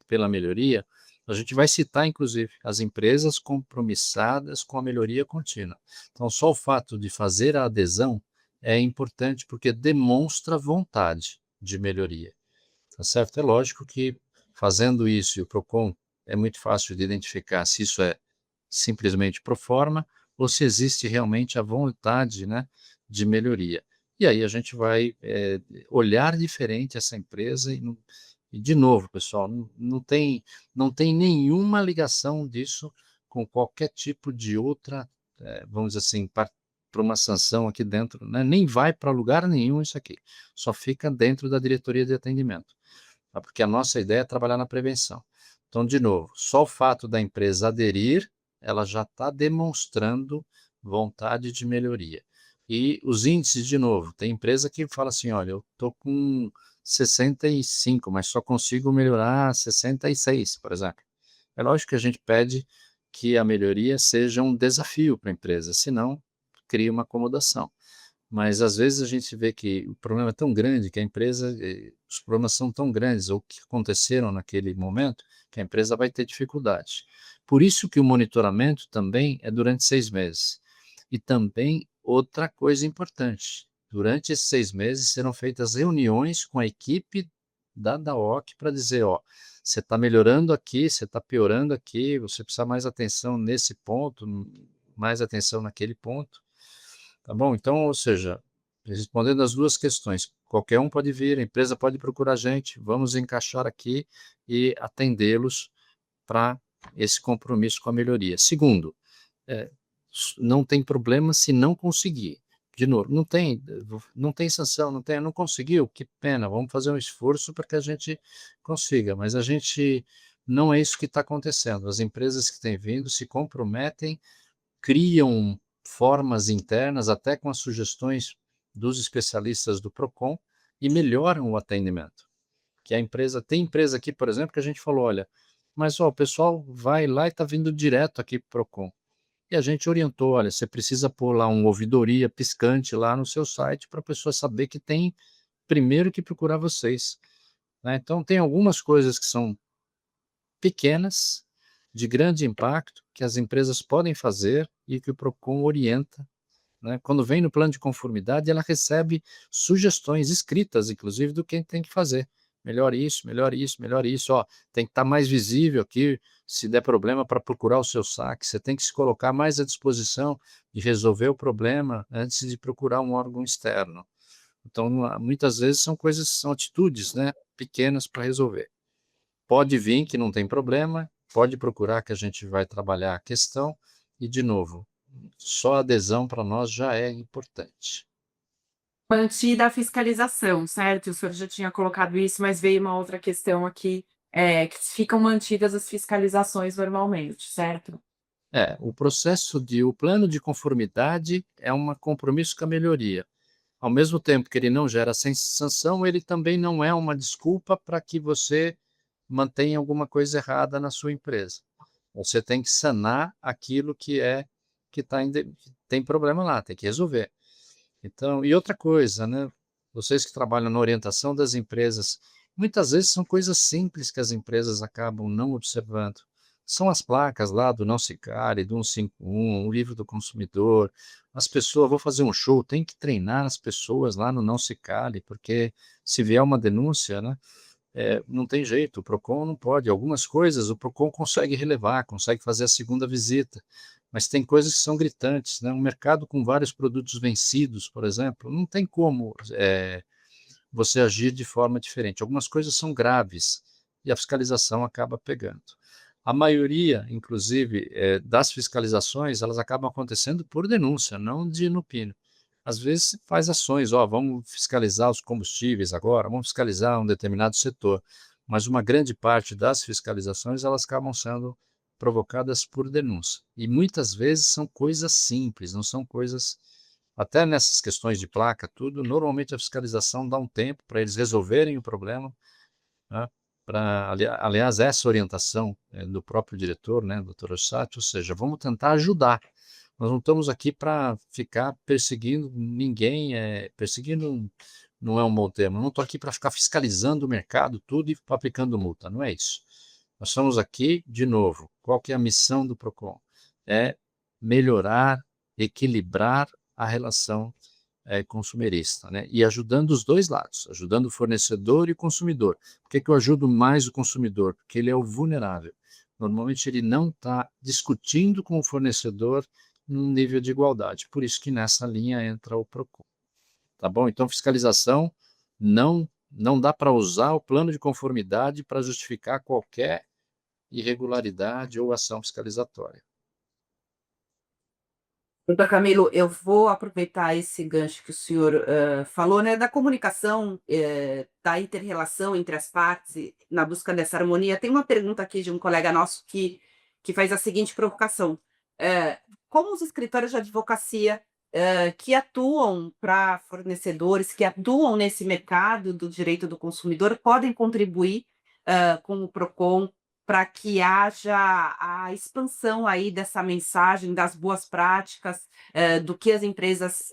pela melhoria, a gente vai citar, inclusive, as empresas compromissadas com a melhoria contínua. Então, só o fato de fazer a adesão é importante porque demonstra vontade de melhoria. Tá certo? É lógico que fazendo isso, e o PROCON é muito fácil de identificar se isso é simplesmente pro forma ou se existe realmente a vontade, né, de melhoria. E aí a gente vai olhar diferente essa empresa e de novo, pessoal, não tem nenhuma ligação disso com qualquer tipo de outra, vamos dizer assim, para uma sanção aqui dentro, né? Nem vai para lugar nenhum isso aqui, só fica dentro da diretoria de atendimento, tá? Porque a nossa ideia é trabalhar na prevenção. Então, de novo, só o fato da empresa aderir, ela já está demonstrando vontade de melhoria. E os índices, de novo, tem empresa que fala assim, olha, eu estou com 65, mas só consigo melhorar 66, por exemplo. É lógico que a gente pede que a melhoria seja um desafio para a empresa, senão cria uma acomodação. Mas às vezes a gente vê que o problema é tão grande, que a empresa, os problemas são tão grandes, ou que aconteceram naquele momento, que a empresa vai ter dificuldade. Por isso que o monitoramento também é durante 6 meses. E também outra coisa importante, durante esses 6 meses serão feitas reuniões com a equipe da DAOC para dizer, ó, você está melhorando aqui, você está piorando aqui, você precisa mais atenção nesse ponto, mais atenção naquele ponto. Tá bom? Então, ou seja, respondendo as duas questões, qualquer um pode vir, a empresa pode procurar a gente, vamos encaixar aqui e atendê-los para esse compromisso com a melhoria. Segundo, não tem problema se não conseguir, de novo, não tem sanção, não conseguiu, que pena, vamos fazer um esforço para que a gente consiga, mas a gente não é isso que está acontecendo. As empresas que têm vindo se comprometem, criam formas internas, até com as sugestões dos especialistas do Procon, e melhoram o atendimento. Que a empresa, tem empresa aqui, por exemplo, que a gente falou, olha, mas ó, o pessoal vai lá e está vindo direto aqui para o Procon. E a gente orientou, olha, você precisa pôr lá uma ouvidoria piscante lá no seu site para a pessoa saber que tem primeiro que procurar vocês, né? Então tem algumas coisas que são pequenas, de grande impacto, que as empresas podem fazer e que o Procon orienta, né? Quando vem no plano de conformidade, ela recebe sugestões escritas, inclusive, do que tem que fazer. Melhor isso, melhor isso, melhor isso. Ó, tem que estar mais visível aqui, se der problema, para procurar o seu saque. Você tem que se colocar mais à disposição de resolver o problema antes de procurar um órgão externo. Então, muitas vezes são coisas, são atitudes, né, pequenas para resolver. Pode vir que não tem problema, pode procurar que a gente vai trabalhar a questão e, de novo, só a adesão para nós já é importante. Mantida a fiscalização, certo? O senhor já tinha colocado isso, mas veio uma outra questão aqui, que ficam mantidas as fiscalizações normalmente, certo? O processo o plano de conformidade é um compromisso com a melhoria. Ao mesmo tempo que ele não gera sanção, ele também não é uma desculpa para que você mantenha alguma coisa errada na sua empresa. Você tem que sanar aquilo que tem problema lá, tem que resolver. Então, e outra coisa, né? Vocês que trabalham na orientação das empresas, muitas vezes são coisas simples que as empresas acabam não observando. São as placas lá do Não Se Cale, do 151, o livro do consumidor. As pessoas, vou fazer um show, tem que treinar as pessoas lá no Não Se Cale, porque se vier uma denúncia, né? Não tem jeito, o Procon não pode. Algumas coisas o Procon consegue relevar, consegue fazer a segunda visita, mas tem coisas que são gritantes, né? Um mercado com vários produtos vencidos, por exemplo, não tem como você agir de forma diferente. Algumas coisas são graves e a fiscalização acaba pegando. A maioria, inclusive, das fiscalizações, elas acabam acontecendo por denúncia, não de inupino. Às vezes faz ações, ó, vamos fiscalizar os combustíveis agora, vamos fiscalizar um determinado setor, mas uma grande parte das fiscalizações elas acabam sendo provocadas por denúncia. E muitas vezes são coisas simples, não são coisas, até nessas questões de placa, tudo, normalmente a fiscalização dá um tempo para eles resolverem o problema, né? Aliás, essa orientação do próprio diretor, né, doutor Ossati, ou seja, vamos tentar ajudar. Nós não estamos aqui para ficar perseguindo ninguém, perseguindo não é um bom termo, não estou aqui para ficar fiscalizando o mercado, tudo e aplicando multa, não é isso. Nós estamos aqui, de novo, qual que é a missão do Procon? É melhorar, equilibrar a relação consumerista, né? E ajudando os dois lados, ajudando o fornecedor e o consumidor. Por que eu ajudo mais o consumidor? Porque ele é o vulnerável. Normalmente ele não está discutindo com o fornecedor num nível de igualdade. Por isso que nessa linha entra o Procon. Tá bom? Então, fiscalização não dá para usar o plano de conformidade para justificar qualquer irregularidade ou ação fiscalizatória. Doutor Camilo, eu vou aproveitar esse gancho que o senhor falou, né, da comunicação, da inter-relação entre as partes, na busca dessa harmonia. Tem uma pergunta aqui de um colega nosso que faz a seguinte provocação: como os escritórios de advocacia que atuam para fornecedores, que atuam nesse mercado do direito do consumidor, podem contribuir com o Procon para que haja a expansão aí dessa mensagem das boas práticas, do que as empresas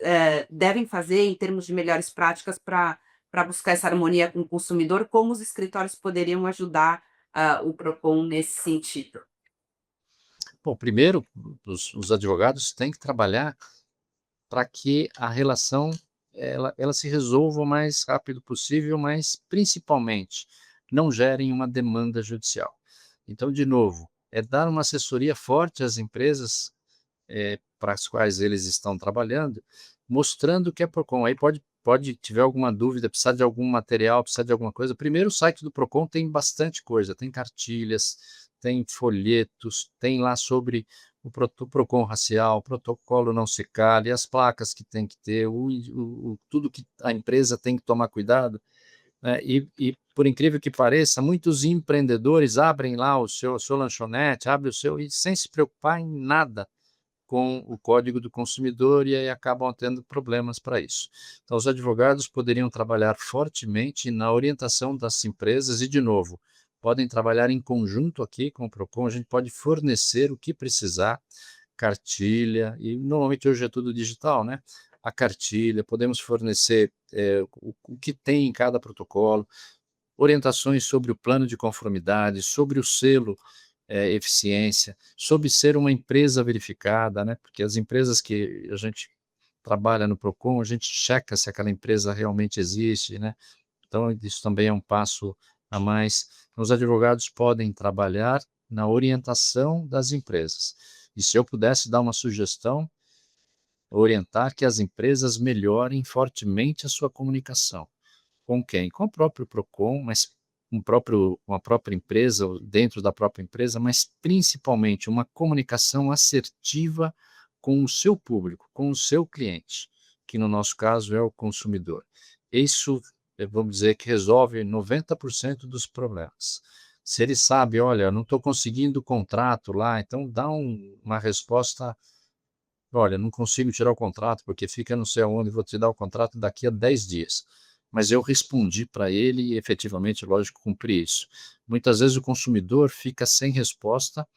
devem fazer em termos de melhores práticas para buscar essa harmonia com o consumidor, como os escritórios poderiam ajudar o Procon nesse sentido? Bom, primeiro, os advogados têm que trabalhar para que a relação ela se resolva o mais rápido possível, mas principalmente não gerem uma demanda judicial. Então, de novo, é dar uma assessoria forte às empresas para as quais eles estão trabalhando, mostrando que é Procon. Aí tiver alguma dúvida, precisar de algum material, precisar de alguma coisa. Primeiro, o site do Procon tem bastante coisa, tem cartilhas, tem folhetos, tem lá sobre o PROCON racial, o protocolo não se cale, as placas que tem que ter, tudo que a empresa tem que tomar cuidado, né? E por incrível que pareça, muitos empreendedores abrem lá o seu lanchonete, abre o seu, e sem se preocupar em nada com o Código do Consumidor, e aí acabam tendo problemas para isso. Então, os advogados poderiam trabalhar fortemente na orientação das empresas e, de novo, podem trabalhar em conjunto aqui com o PROCON, a gente pode fornecer o que precisar, cartilha, e normalmente hoje é tudo digital, né? A cartilha, podemos fornecer o que tem em cada protocolo, orientações sobre o plano de conformidade, sobre o selo eficiência, sobre ser uma empresa verificada, né? Porque as empresas que a gente trabalha no PROCON, a gente checa se aquela empresa realmente existe, né? Então, isso também é um passo a mais. Os advogados podem trabalhar na orientação das empresas. E se eu pudesse dar uma sugestão, orientar que as empresas melhorem fortemente a sua comunicação. Com quem? Com o próprio PROCON, mas uma própria empresa, ou dentro da própria empresa, mas principalmente uma comunicação assertiva com o seu público, com o seu cliente, que no nosso caso é o consumidor. Isso, vamos dizer, que resolve 90% dos problemas. Se ele sabe, olha, não estou conseguindo o contrato lá, então dá uma resposta, olha, não consigo tirar o contrato porque fica não sei aonde, vou te dar o contrato daqui a 10 dias. Mas eu respondi para ele e efetivamente, lógico, cumpri isso. Muitas vezes o consumidor fica sem resposta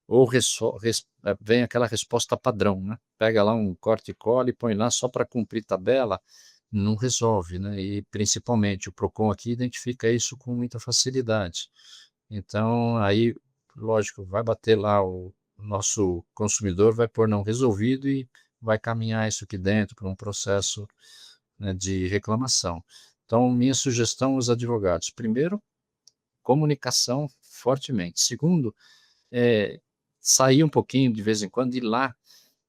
ou vem aquela resposta padrão, né? Pega lá um corte e cola e põe lá só para cumprir tabela, não resolve, né? E principalmente o PROCON aqui identifica isso com muita facilidade. Então, aí, lógico, vai bater lá o nosso consumidor, vai pôr não resolvido e vai caminhar isso aqui dentro para um processo, né, de reclamação. Então, minha sugestão aos advogados: primeiro, comunicação fortemente. Segundo, sair um pouquinho de vez em quando, ir lá,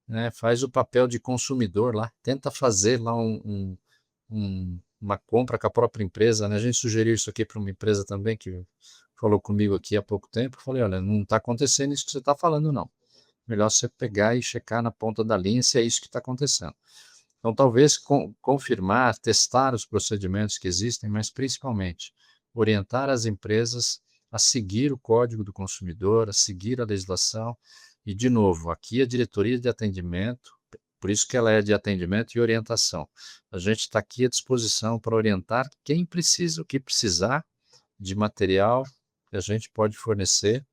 né, faz o papel de consumidor lá, tenta fazer lá uma compra com a própria empresa, né? A gente sugeriu isso aqui para uma empresa também que falou comigo aqui há pouco tempo. Falei, olha, não está acontecendo isso que você está falando, não. Melhor você pegar e checar na ponta da linha se é isso que está acontecendo. Então, talvez confirmar, testar os procedimentos que existem, mas principalmente orientar as empresas a seguir o Código do Consumidor, a seguir a legislação. E, de novo, aqui a diretoria de atendimento, por isso que ela é de atendimento e orientação. A gente está aqui à disposição para orientar quem precisa, o que precisar de material, que a gente pode fornecer,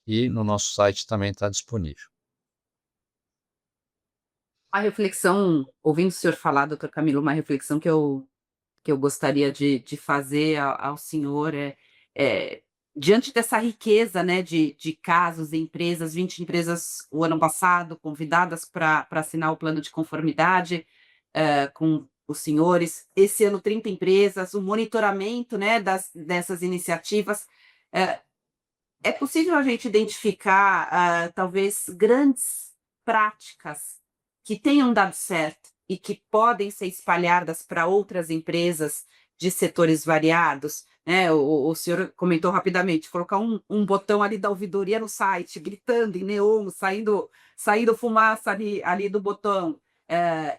e no nosso site também está disponível. A reflexão, ouvindo o senhor falar, doutor Camilo, uma reflexão que eu gostaria de fazer ao senhor é, diante dessa riqueza, né, de casos e empresas, 20 empresas o ano passado convidadas para assinar o plano de conformidade com os senhores, esse ano 30 empresas, o monitoramento, né, dessas iniciativas. eh, É possível a gente identificar, talvez, grandes práticas que tenham dado certo e que podem ser espalhadas para outras empresas de setores variados, né? O senhor comentou rapidamente, colocar um botão ali da ouvidoria no site, gritando em neon, saindo fumaça ali do botão.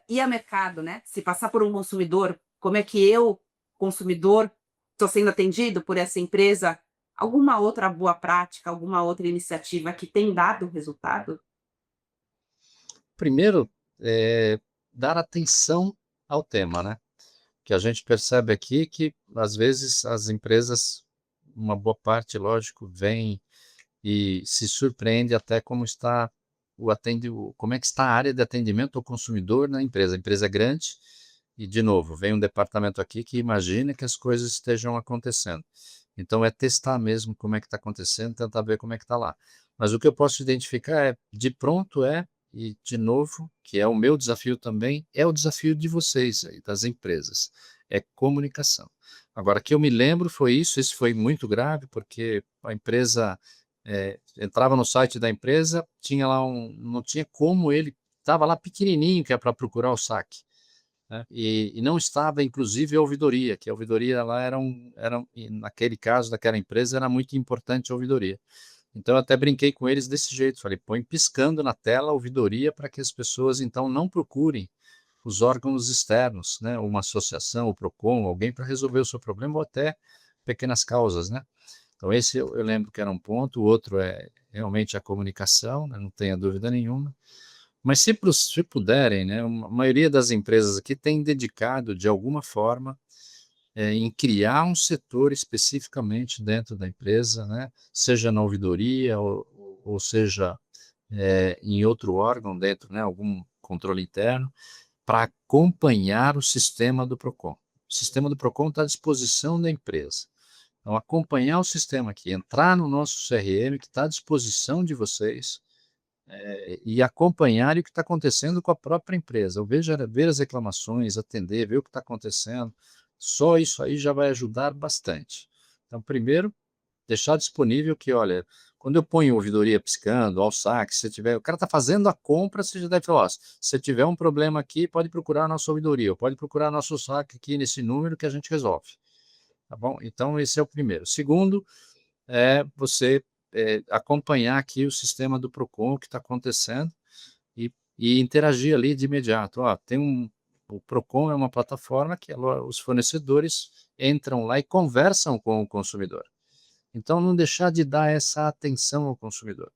Ir a mercado, né? Se passar por um consumidor, como é que eu, consumidor, estou sendo atendido por essa empresa? Alguma outra boa prática, alguma outra iniciativa que tem dado resultado? Primeiro, dar atenção ao tema, né? Que a gente percebe aqui que, às vezes, as empresas, uma boa parte, lógico, vem e se surpreende até como está como é que está a área de atendimento ao consumidor na empresa. A empresa é grande e, de novo, vem um departamento aqui que imagina que as coisas estejam acontecendo. Então, é testar mesmo como é que está acontecendo, tentar ver como é que está lá. Mas o que eu posso identificar de pronto e de novo, que é o meu desafio também, é o desafio de vocês aí, das empresas, é comunicação. Agora, que eu me lembro foi isso foi muito grave, porque a empresa entrava no site da empresa, tinha lá não tinha como ele, estava lá pequenininho, que é para procurar o saque, né? E não estava, inclusive, a ouvidoria, que a ouvidoria lá e naquele caso, daquela empresa, era muito importante a ouvidoria. Então eu até brinquei com eles desse jeito, falei, põe piscando na tela a ouvidoria para que as pessoas então não procurem os órgãos externos, né, uma associação, o PROCON, alguém para resolver o seu problema ou até pequenas causas, né? Então esse eu lembro que era um ponto, o outro é realmente a comunicação, né, não tenha dúvida nenhuma. Mas se puderem, né, a maioria das empresas aqui tem dedicado de alguma forma em criar um setor especificamente dentro da empresa, né, seja na ouvidoria ou seja em outro órgão dentro, né, algum controle interno, para acompanhar o sistema do PROCON. O sistema do PROCON está à disposição da empresa. Então, acompanhar o sistema aqui, entrar no nosso CRM, que está à disposição de vocês, e acompanhar o que está acontecendo com a própria empresa. Eu vejo, ver as reclamações, atender, ver o que está acontecendo. Só isso aí já vai ajudar bastante. Então, primeiro, deixar disponível que, olha, quando eu ponho ouvidoria piscando, ao saque, se tiver, o cara está fazendo a compra, você já deve falar, ó, se tiver um problema aqui, pode procurar a nossa ouvidoria, ou pode procurar nosso saque aqui nesse número que a gente resolve. Tá bom? Então, esse é o primeiro. Segundo, é você acompanhar aqui o sistema do PROCON, o que está acontecendo, e interagir ali de imediato. Ó, o PROCON é uma plataforma que os fornecedores entram lá e conversam com o consumidor. Então, não deixar de dar essa atenção ao consumidor.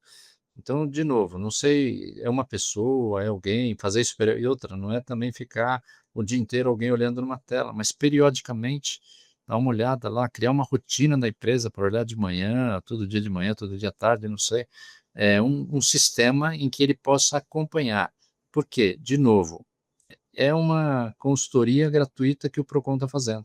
Então, de novo, não sei, é uma pessoa, é alguém, fazer isso e outra, não é também ficar o dia inteiro alguém olhando numa tela, mas periodicamente dar uma olhada lá, criar uma rotina da empresa para olhar de manhã, todo dia de manhã, todo dia à tarde, não sei, um sistema em que ele possa acompanhar. Por quê? De novo, é uma consultoria gratuita que o Procon está fazendo,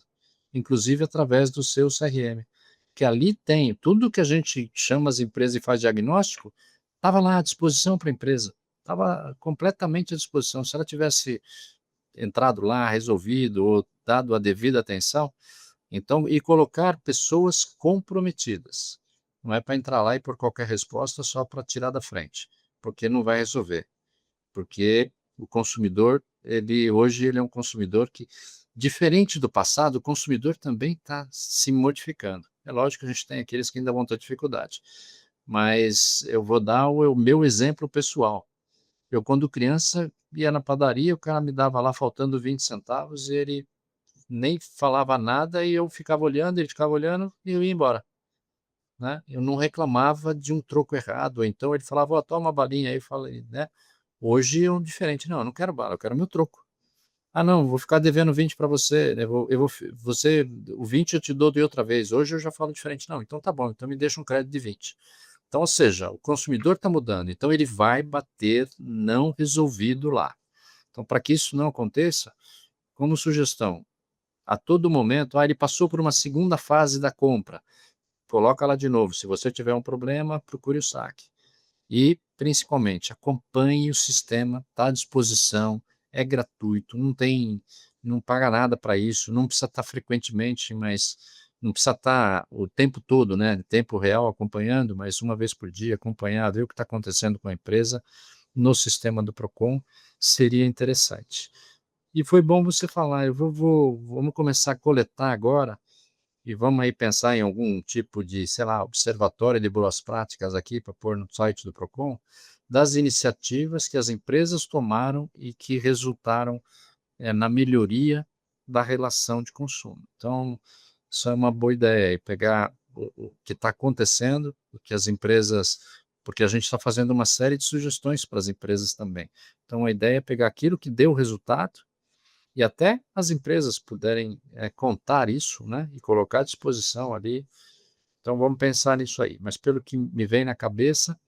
inclusive através do seu CRM, que ali tem tudo que a gente chama as empresas e faz diagnóstico, estava lá à disposição para a empresa, estava completamente à disposição. Se ela tivesse entrado lá, resolvido ou dado a devida atenção, então, e colocar pessoas comprometidas. Não é para entrar lá e por qualquer resposta só para tirar da frente, porque não vai resolver. Porque o consumidor, hoje ele é um consumidor que, diferente do passado, o consumidor também está se modificando. É lógico que a gente tem aqueles que ainda vão ter dificuldade, mas eu vou dar o meu exemplo pessoal. Eu, quando criança, ia na padaria, o cara me dava lá faltando 20 centavos, e ele nem falava nada, e eu ficava olhando, ele ficava olhando, e eu ia embora. Né? Eu não reclamava de um troco errado, ou então ele falava, ó, toma uma balinha aí, eu falei, né? Hoje é diferente, não, eu não quero bala, eu quero meu troco. Ah, não, vou ficar devendo 20 para você, né? O 20 eu te dou de outra vez, hoje eu já falo diferente. Não, então tá bom, então me deixa um crédito de 20. Então, ou seja, o consumidor está mudando, então ele vai bater não resolvido lá. Então, para que isso não aconteça, como sugestão, a todo momento, ele passou por uma segunda fase da compra, coloca lá de novo. Se você tiver um problema, procure o saque. E, principalmente, acompanhe o sistema, está à disposição, é gratuito, não paga nada para isso, não precisa estar frequentemente, mas não precisa estar o tempo todo, né, tempo real acompanhando, mas uma vez por dia acompanhar, ver o que está acontecendo com a empresa no sistema do Procon, seria interessante. E foi bom você falar, vamos começar a coletar agora e vamos aí pensar em algum tipo de, sei lá, observatório de boas práticas aqui para pôr no site do Procon, das iniciativas que as empresas tomaram e que resultaram na melhoria da relação de consumo. Então, isso é uma boa ideia, aí, pegar o que está acontecendo, o que as empresas, porque a gente está fazendo uma série de sugestões para as empresas também. Então, a ideia é pegar aquilo que deu resultado e até as empresas puderem contar isso, né, e colocar à disposição ali. Então vamos pensar nisso aí. Mas pelo que me vem na cabeça,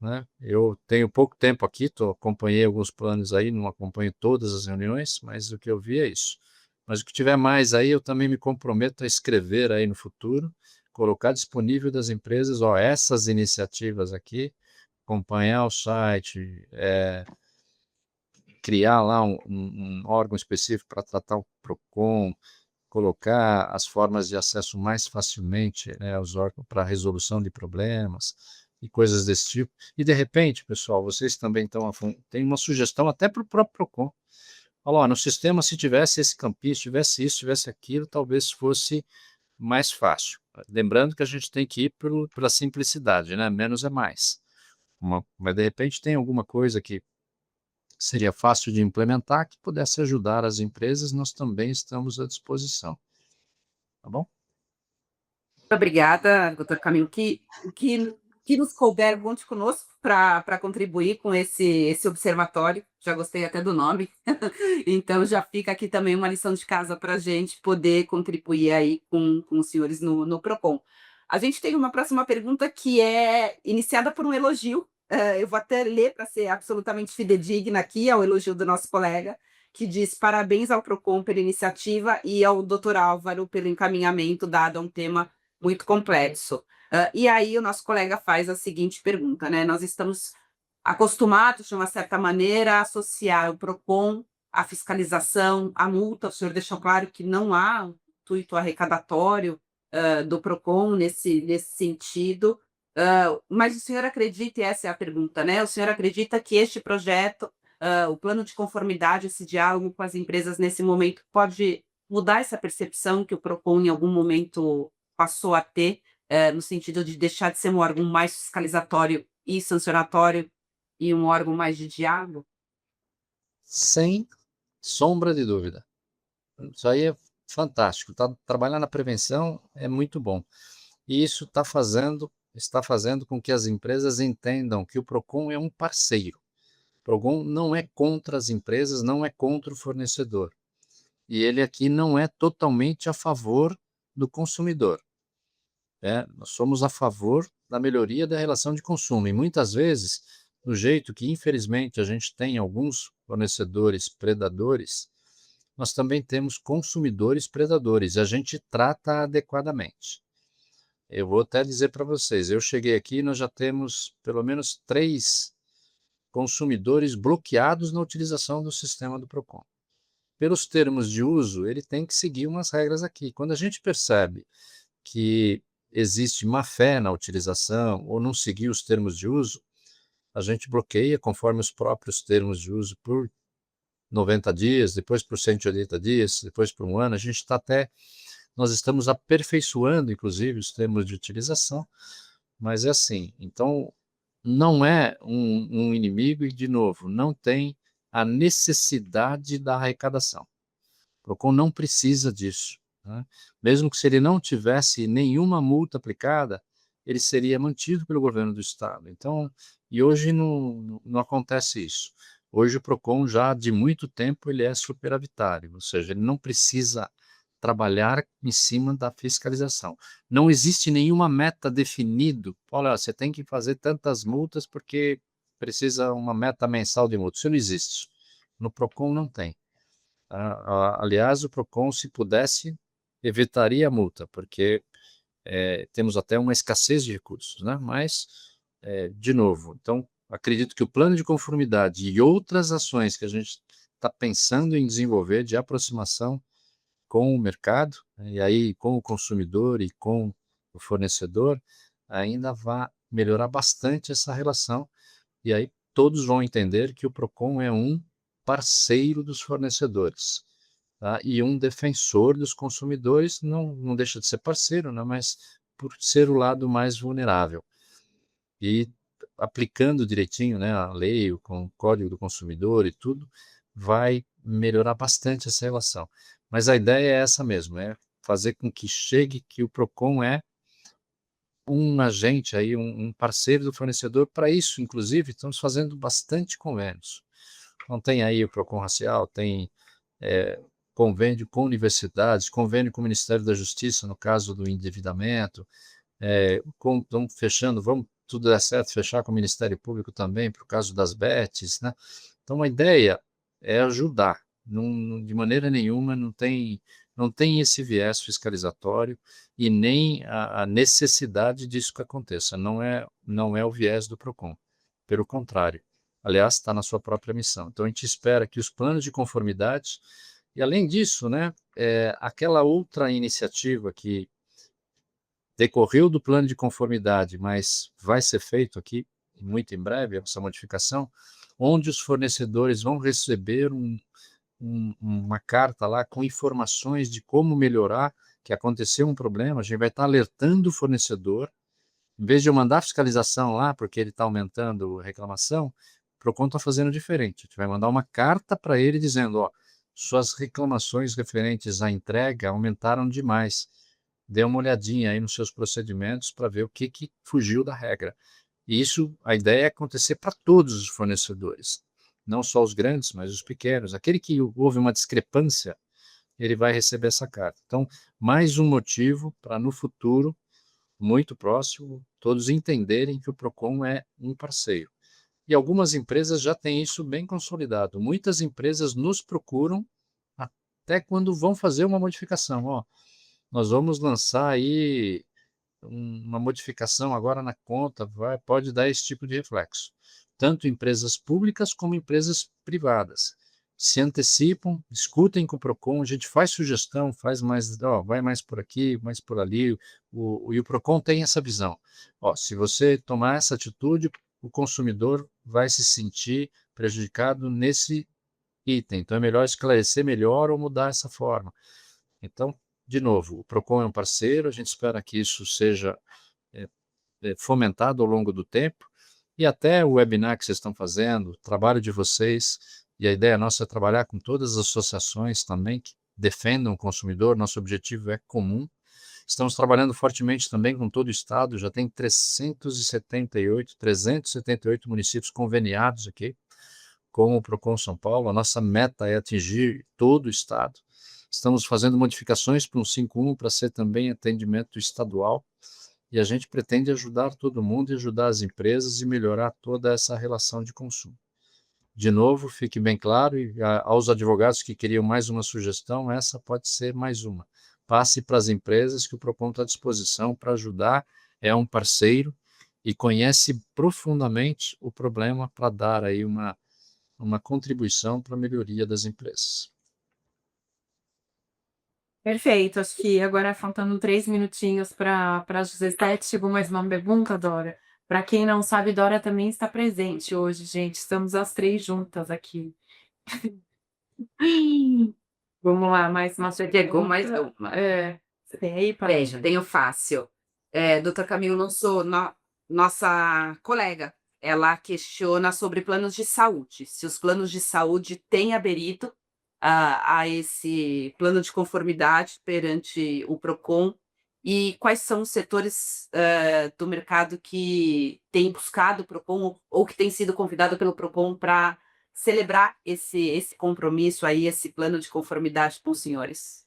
né, eu tenho pouco tempo aqui, acompanhei alguns planos aí, não acompanho todas as reuniões, mas o que eu vi é isso. Mas o que tiver mais aí, eu também me comprometo a escrever aí no futuro, colocar disponível das empresas, ó, essas iniciativas aqui, acompanhar o site, criar lá um órgão específico para tratar o PROCON, colocar as formas de acesso mais facilmente, né, aos órgãos para resolução de problemas e coisas desse tipo. E, de repente, pessoal, vocês também têm uma sugestão até para o próprio PROCON. Fala, ó, no sistema, se tivesse esse campinho, se tivesse isso, tivesse aquilo, talvez fosse mais fácil. Lembrando que a gente tem que ir pela simplicidade, né? Menos é mais. Mas, de repente, tem alguma coisa que seria fácil de implementar, que pudesse ajudar as empresas, nós também estamos à disposição. Tá bom? Muito obrigada, doutor Camilo. Que nos couber, conte conosco para contribuir com esse observatório. Já gostei até do nome. Então, já fica aqui também uma lição de casa para a gente poder contribuir aí com os senhores no PROCON. A gente tem uma próxima pergunta que é iniciada por um elogio. Eu vou até ler para ser absolutamente fidedigna aqui ao elogio do nosso colega, que diz: parabéns ao PROCON pela iniciativa e ao doutor Álvaro pelo encaminhamento dado a um tema muito complexo. E aí o nosso colega faz a seguinte pergunta, né? Nós estamos acostumados, de uma certa maneira, a associar o PROCON à fiscalização, à multa. O senhor deixou claro que não há intuito arrecadatório do PROCON nesse sentido, mas o senhor acredita, e essa é a pergunta, né? O senhor acredita que este projeto, o plano de conformidade, esse diálogo com as empresas nesse momento, pode mudar essa percepção que o PROCON em algum momento passou a ter, no sentido de deixar de ser um órgão mais fiscalizatório e sancionatório e um órgão mais de diálogo? Sem sombra de dúvida. Isso aí é fantástico. Trabalhar na prevenção é muito bom. E isso está fazendo com que as empresas entendam que o PROCON é um parceiro. O PROCON não é contra as empresas, não é contra o fornecedor. E ele aqui não é totalmente a favor do consumidor. Nós somos a favor da melhoria da relação de consumo. E muitas vezes, do jeito que, infelizmente, a gente tem alguns fornecedores predadores, nós também temos consumidores predadores. E a gente trata adequadamente. Eu vou até dizer para vocês, eu cheguei aqui e nós já temos pelo menos 3 consumidores bloqueados na utilização do sistema do PROCON. Pelos termos de uso, ele tem que seguir umas regras aqui. Quando a gente percebe que existe má fé na utilização ou não seguir os termos de uso, a gente bloqueia conforme os próprios termos de uso por 90 dias, depois por 180 dias, depois por um ano. Nós estamos aperfeiçoando, inclusive, os termos de utilização, mas é assim. Então, não é um inimigo e, de novo, não tem a necessidade da arrecadação. O PROCON não precisa disso, né? Mesmo que se ele não tivesse nenhuma multa aplicada, ele seria mantido pelo governo do estado. Então, e hoje não acontece isso. Hoje o PROCON já de muito tempo ele é superavitário, ou seja, ele não precisa trabalhar em cima da fiscalização. Não existe nenhuma meta definido. Olha, você tem que fazer tantas multas porque precisa uma meta mensal de multas. Isso não existe. No PROCON não tem. Aliás, o PROCON, se pudesse, evitaria a multa, porque temos até uma escassez de recursos, né? Mas, de novo, então, acredito que o plano de conformidade e outras ações que a gente está pensando em desenvolver de aproximação com o mercado, né, e aí com o consumidor e com o fornecedor, ainda vai melhorar bastante essa relação, e aí todos vão entender que o PROCON é um parceiro dos fornecedores, tá? E um defensor dos consumidores, não deixa de ser parceiro, né, mas por ser o lado mais vulnerável. E aplicando direitinho, né, a lei, com o Código do Consumidor e tudo, vai melhorar bastante essa relação. Mas a ideia é essa mesmo, é fazer com que chegue que o PROCON é um agente aí, um parceiro do fornecedor. Para isso, inclusive, estamos fazendo bastante convênios. Então tem aí o PROCON racial, tem convênio com universidades, convênio com o Ministério da Justiça, no caso do endividamento, estamos fechando, vamos, tudo der certo, fechar com o Ministério Público também, por causa das bets, né? Então a ideia é ajudar, de maneira nenhuma não tem esse viés fiscalizatório e nem a necessidade disso que aconteça, não é o viés do PROCON, pelo contrário, aliás, está na sua própria missão. Então a gente espera que os planos de conformidade, e além disso, né, aquela outra iniciativa que decorreu do plano de conformidade, mas vai ser feito aqui muito em breve, essa modificação, onde os fornecedores vão receber uma carta lá com informações de como melhorar que aconteceu um problema, a gente vai estar alertando o fornecedor, em vez de eu mandar fiscalização lá, porque ele está aumentando a reclamação, o Procon está fazendo diferente. A gente vai mandar uma carta para ele dizendo, ó, suas reclamações referentes à entrega aumentaram demais. Dê uma olhadinha aí nos seus procedimentos para ver o que fugiu da regra. E isso, a ideia é acontecer para todos os fornecedores, não só os grandes, mas os pequenos. Aquele que houve uma discrepância, ele vai receber essa carta. Então, mais um motivo para no futuro, muito próximo, todos entenderem que o Procon é um parceiro. E algumas empresas já têm isso bem consolidado. Muitas empresas nos procuram até quando vão fazer uma modificação. Ó, nós vamos lançar aí uma modificação agora na conta, pode dar esse tipo de reflexo. Tanto empresas públicas como empresas privadas. Se antecipam, discutem com o Procon, a gente faz sugestão, faz mais, ó, vai mais por aqui, mais por ali, e o Procon tem essa visão. Ó, se você tomar essa atitude, o consumidor vai se sentir prejudicado nesse item. Então é melhor esclarecer melhor ou mudar essa forma. Então, de novo, o Procon é um parceiro, a gente espera que isso seja fomentado ao longo do tempo, e até o webinar que vocês estão fazendo, o trabalho de vocês, e a ideia nossa é trabalhar com todas as associações também que defendam o consumidor, nosso objetivo é comum. Estamos trabalhando fortemente também com todo o estado, já tem 378 municípios conveniados aqui com o Procon São Paulo. A nossa meta é atingir todo o estado. Estamos fazendo modificações para o 51 para ser também atendimento estadual, e a gente pretende ajudar todo mundo e ajudar as empresas e melhorar toda essa relação de consumo. De novo, fique bem claro, e aos advogados que queriam mais uma sugestão, essa pode ser mais uma. Passe para as empresas que o Procon está à disposição para ajudar, é um parceiro e conhece profundamente o problema para dar aí uma contribuição para a melhoria das empresas. Perfeito, acho que agora faltando 3 minutinhos para as 17, chegou mais uma pergunta, Dora. Para quem não sabe, Dora também está presente hoje, gente. Estamos as 3 juntas aqui. Vamos lá, mais uma Chegou mais pergunta. uma. Você tem aí, Veja, tenho fácil. Doutor Camilo lançou nossa colega. Ela questiona sobre planos de saúde. Se os planos de saúde têm aderito a esse plano de conformidade perante o Procon, e quais são os setores do mercado que têm buscado o Procon ou que têm sido convidado pelo Procon para celebrar esse compromisso aí, esse plano de conformidade com os senhores?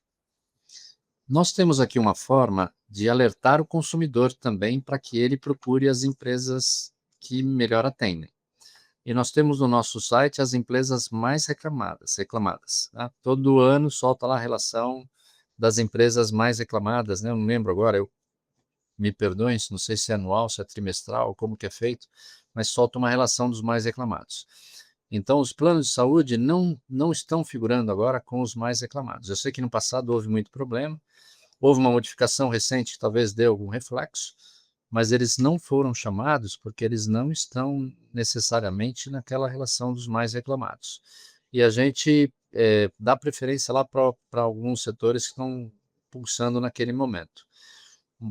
Nós temos aqui uma forma de alertar o consumidor também para que ele procure as empresas que melhor atendem. E nós temos no nosso site as empresas mais reclamadas. Tá? Todo ano solta lá a relação das empresas mais reclamadas, né? Eu não lembro agora, me perdoem, não sei se é anual, se é trimestral, como que é feito, mas solta uma relação dos mais reclamados. Então, os planos de saúde não estão figurando agora com os mais reclamados. Eu sei que no passado houve muito problema, houve uma modificação recente que talvez dê algum reflexo, mas eles não foram chamados porque eles não estão necessariamente naquela relação dos mais reclamados. E a gente dá preferência lá para alguns setores que estão pulsando naquele momento.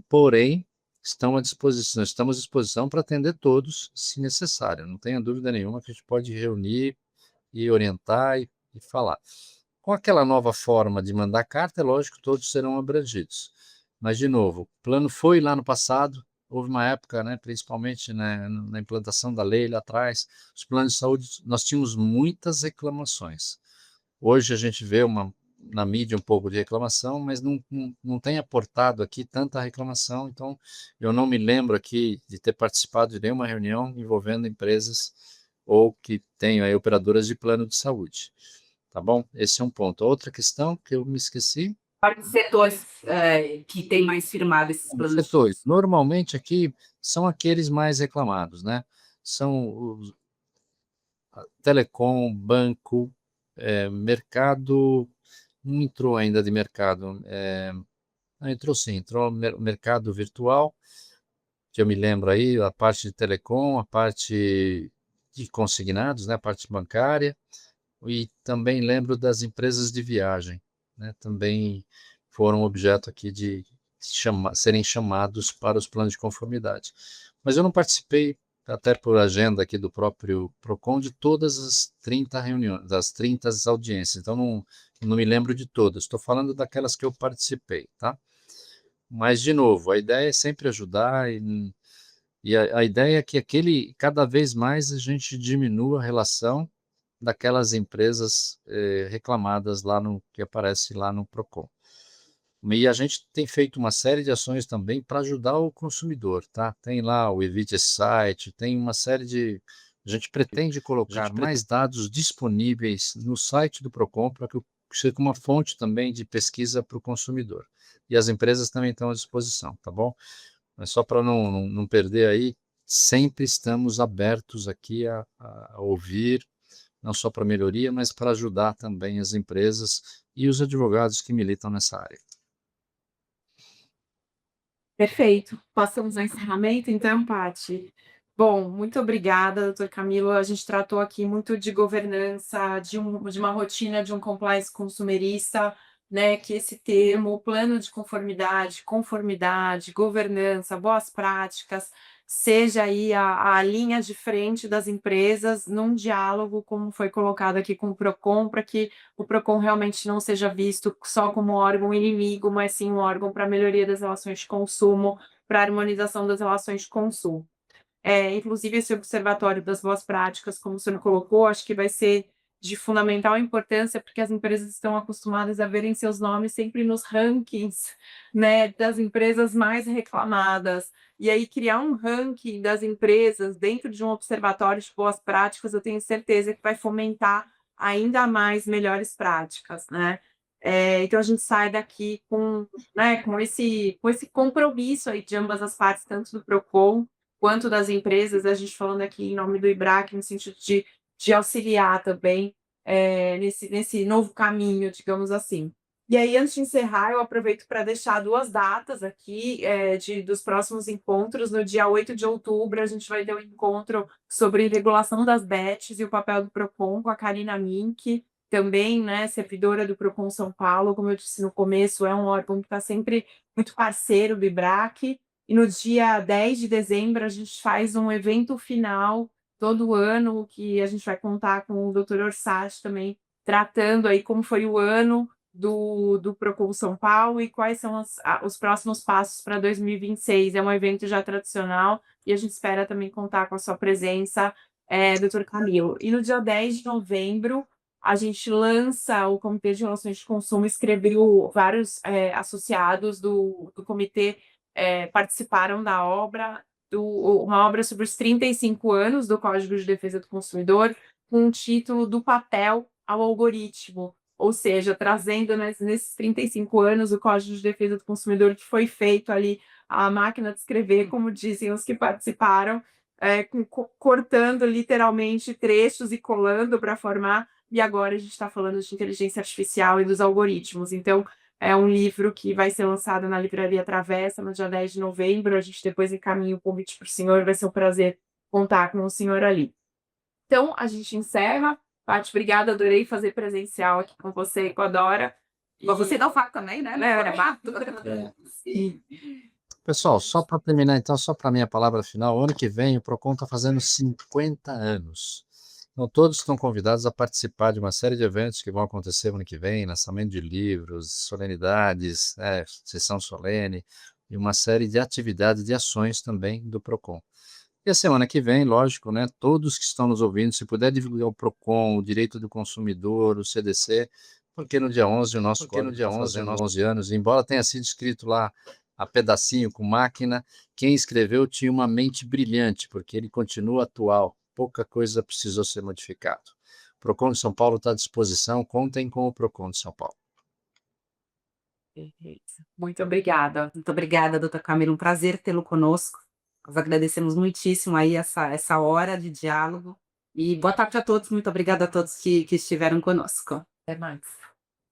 Porém, estamos à disposição para atender todos, se necessário. Não tenha dúvida nenhuma que a gente pode reunir e orientar e falar. Com aquela nova forma de mandar carta, é lógico que todos serão abrangidos. Mas, de novo, o plano foi lá no passado, houve uma época, né, principalmente na implantação da lei lá atrás, os planos de saúde, nós tínhamos muitas reclamações. Hoje a gente vê na mídia um pouco de reclamação, mas não tem aportado aqui tanta reclamação, então eu não me lembro aqui de ter participado de nenhuma reunião envolvendo empresas ou que tenham aí operadoras de plano de saúde. Tá bom? Esse é um ponto. Outra questão que eu me esqueci. Quais setores que têm mais firmado esses planos? Setores. Normalmente aqui são aqueles mais reclamados, né? São os telecom, banco, mercado, não entrou ainda de mercado, não, entrou sim, entrou mercado virtual, que eu me lembro aí, a parte de telecom, a parte de consignados, né, a parte bancária, e também lembro das empresas de viagem, né, também foram objeto aqui de serem chamados para os planos de conformidade. Mas eu não participei, até por agenda aqui do próprio PROCON, de todas as 30 reuniões, das 30 audiências, então não me lembro de todas, estou falando daquelas que eu participei, tá? Mas, de novo, a ideia é sempre ajudar e a ideia é que cada vez mais a gente diminua a relação daquelas empresas reclamadas que aparece lá no PROCON. E a gente tem feito uma série de ações também para ajudar o consumidor, tá? Tem lá o Evite esse site, tem uma série de... A gente pretende colocar mais dados disponíveis no site do PROCON para que seja uma fonte também de pesquisa para o consumidor. E as empresas também estão à disposição, tá bom? Mas só para não perder aí, sempre estamos abertos aqui a ouvir, não só para melhoria, mas para ajudar também as empresas e os advogados que militam nessa área. Perfeito. Passamos ao encerramento, então, Paty. Bom, muito obrigada, doutor Camilo. A gente tratou aqui muito de governança, de uma rotina de um compliance consumerista, né? Que esse termo, plano de conformidade, governança, boas práticas, seja aí a linha de frente das empresas num diálogo, como foi colocado aqui com o PROCON, para que o PROCON realmente não seja visto só como um órgão inimigo, mas sim um órgão para a melhoria das relações de consumo, para a harmonização das relações de consumo. Inclusive, esse observatório das boas práticas, como o senhor colocou, acho que vai ser de fundamental importância, porque as empresas estão acostumadas a verem seus nomes sempre nos rankings, né, das empresas mais reclamadas. E aí, criar um ranking das empresas dentro de um observatório de boas práticas, eu tenho certeza que vai fomentar ainda mais melhores práticas, né? Então, a gente sai daqui com, né, com esse compromisso aí de ambas as partes, tanto do PROCON quanto das empresas, a gente falando aqui em nome do IBRAC, no sentido de auxiliar também nesse novo caminho, digamos assim. E aí, antes de encerrar, eu aproveito para deixar 2 datas aqui dos próximos encontros. No dia 8 de outubro, a gente vai ter um encontro sobre regulação das bets e o papel do PROCON com a Karina Mink, também, né, servidora do PROCON São Paulo. Como eu disse no começo, é um órgão que está sempre muito parceiro do IBRAC. E no dia 10 de dezembro, a gente faz um evento final todo ano, que a gente vai contar com o Dr. Orsatti também, tratando aí como foi o ano do PROCON São Paulo e quais são os próximos passos para 2026. É um evento já tradicional e a gente espera também contar com a sua presença, Dr. Camilo. E no dia 10 de novembro, a gente lança o Comitê de Relações de Consumo, escreveu vários associados do comitê participaram da obra, uma obra sobre os 35 anos do Código de Defesa do Consumidor, com o título Do Papel ao Algoritmo, ou seja, trazendo nesses 35 anos o Código de Defesa do Consumidor que foi feito ali, a máquina de escrever, como dizem os que participaram, cortando literalmente trechos e colando para formar, e agora a gente está falando de inteligência artificial e dos algoritmos. Então, é um livro que vai ser lançado na Livraria Travessa no dia 10 de novembro. A gente depois encaminha o convite para o senhor. Vai ser um prazer contar com o senhor ali. Então, a gente encerra. Paty, obrigada. Adorei fazer presencial aqui com você e com a Dora. Mas você dá o fato também, né? Sim. Pessoal, só para terminar, então, só para a minha palavra final, ano que vem o PROCON está fazendo 50 anos. Então, todos estão convidados a participar de uma série de eventos que vão acontecer ano que vem, lançamento de livros, solenidades, sessão solene, e uma série de atividades, de ações também do PROCON. E a semana que vem, lógico, né, todos que estão nos ouvindo, se puder divulgar o PROCON, o Direito do Consumidor, o CDC, porque no dia 11 o nosso código está fazendo 11 anos, embora tenha sido escrito lá a pedacinho com máquina, quem escreveu tinha uma mente brilhante, porque ele continua atual. Pouca coisa precisou ser modificado. O PROCON de São Paulo está à disposição, contem com o PROCON de São Paulo. Muito obrigada. Muito obrigada, doutor Camilo, um prazer tê-lo conosco. Nós agradecemos muitíssimo aí essa hora de diálogo. E boa tarde a todos, muito obrigada a todos que estiveram conosco. Até mais.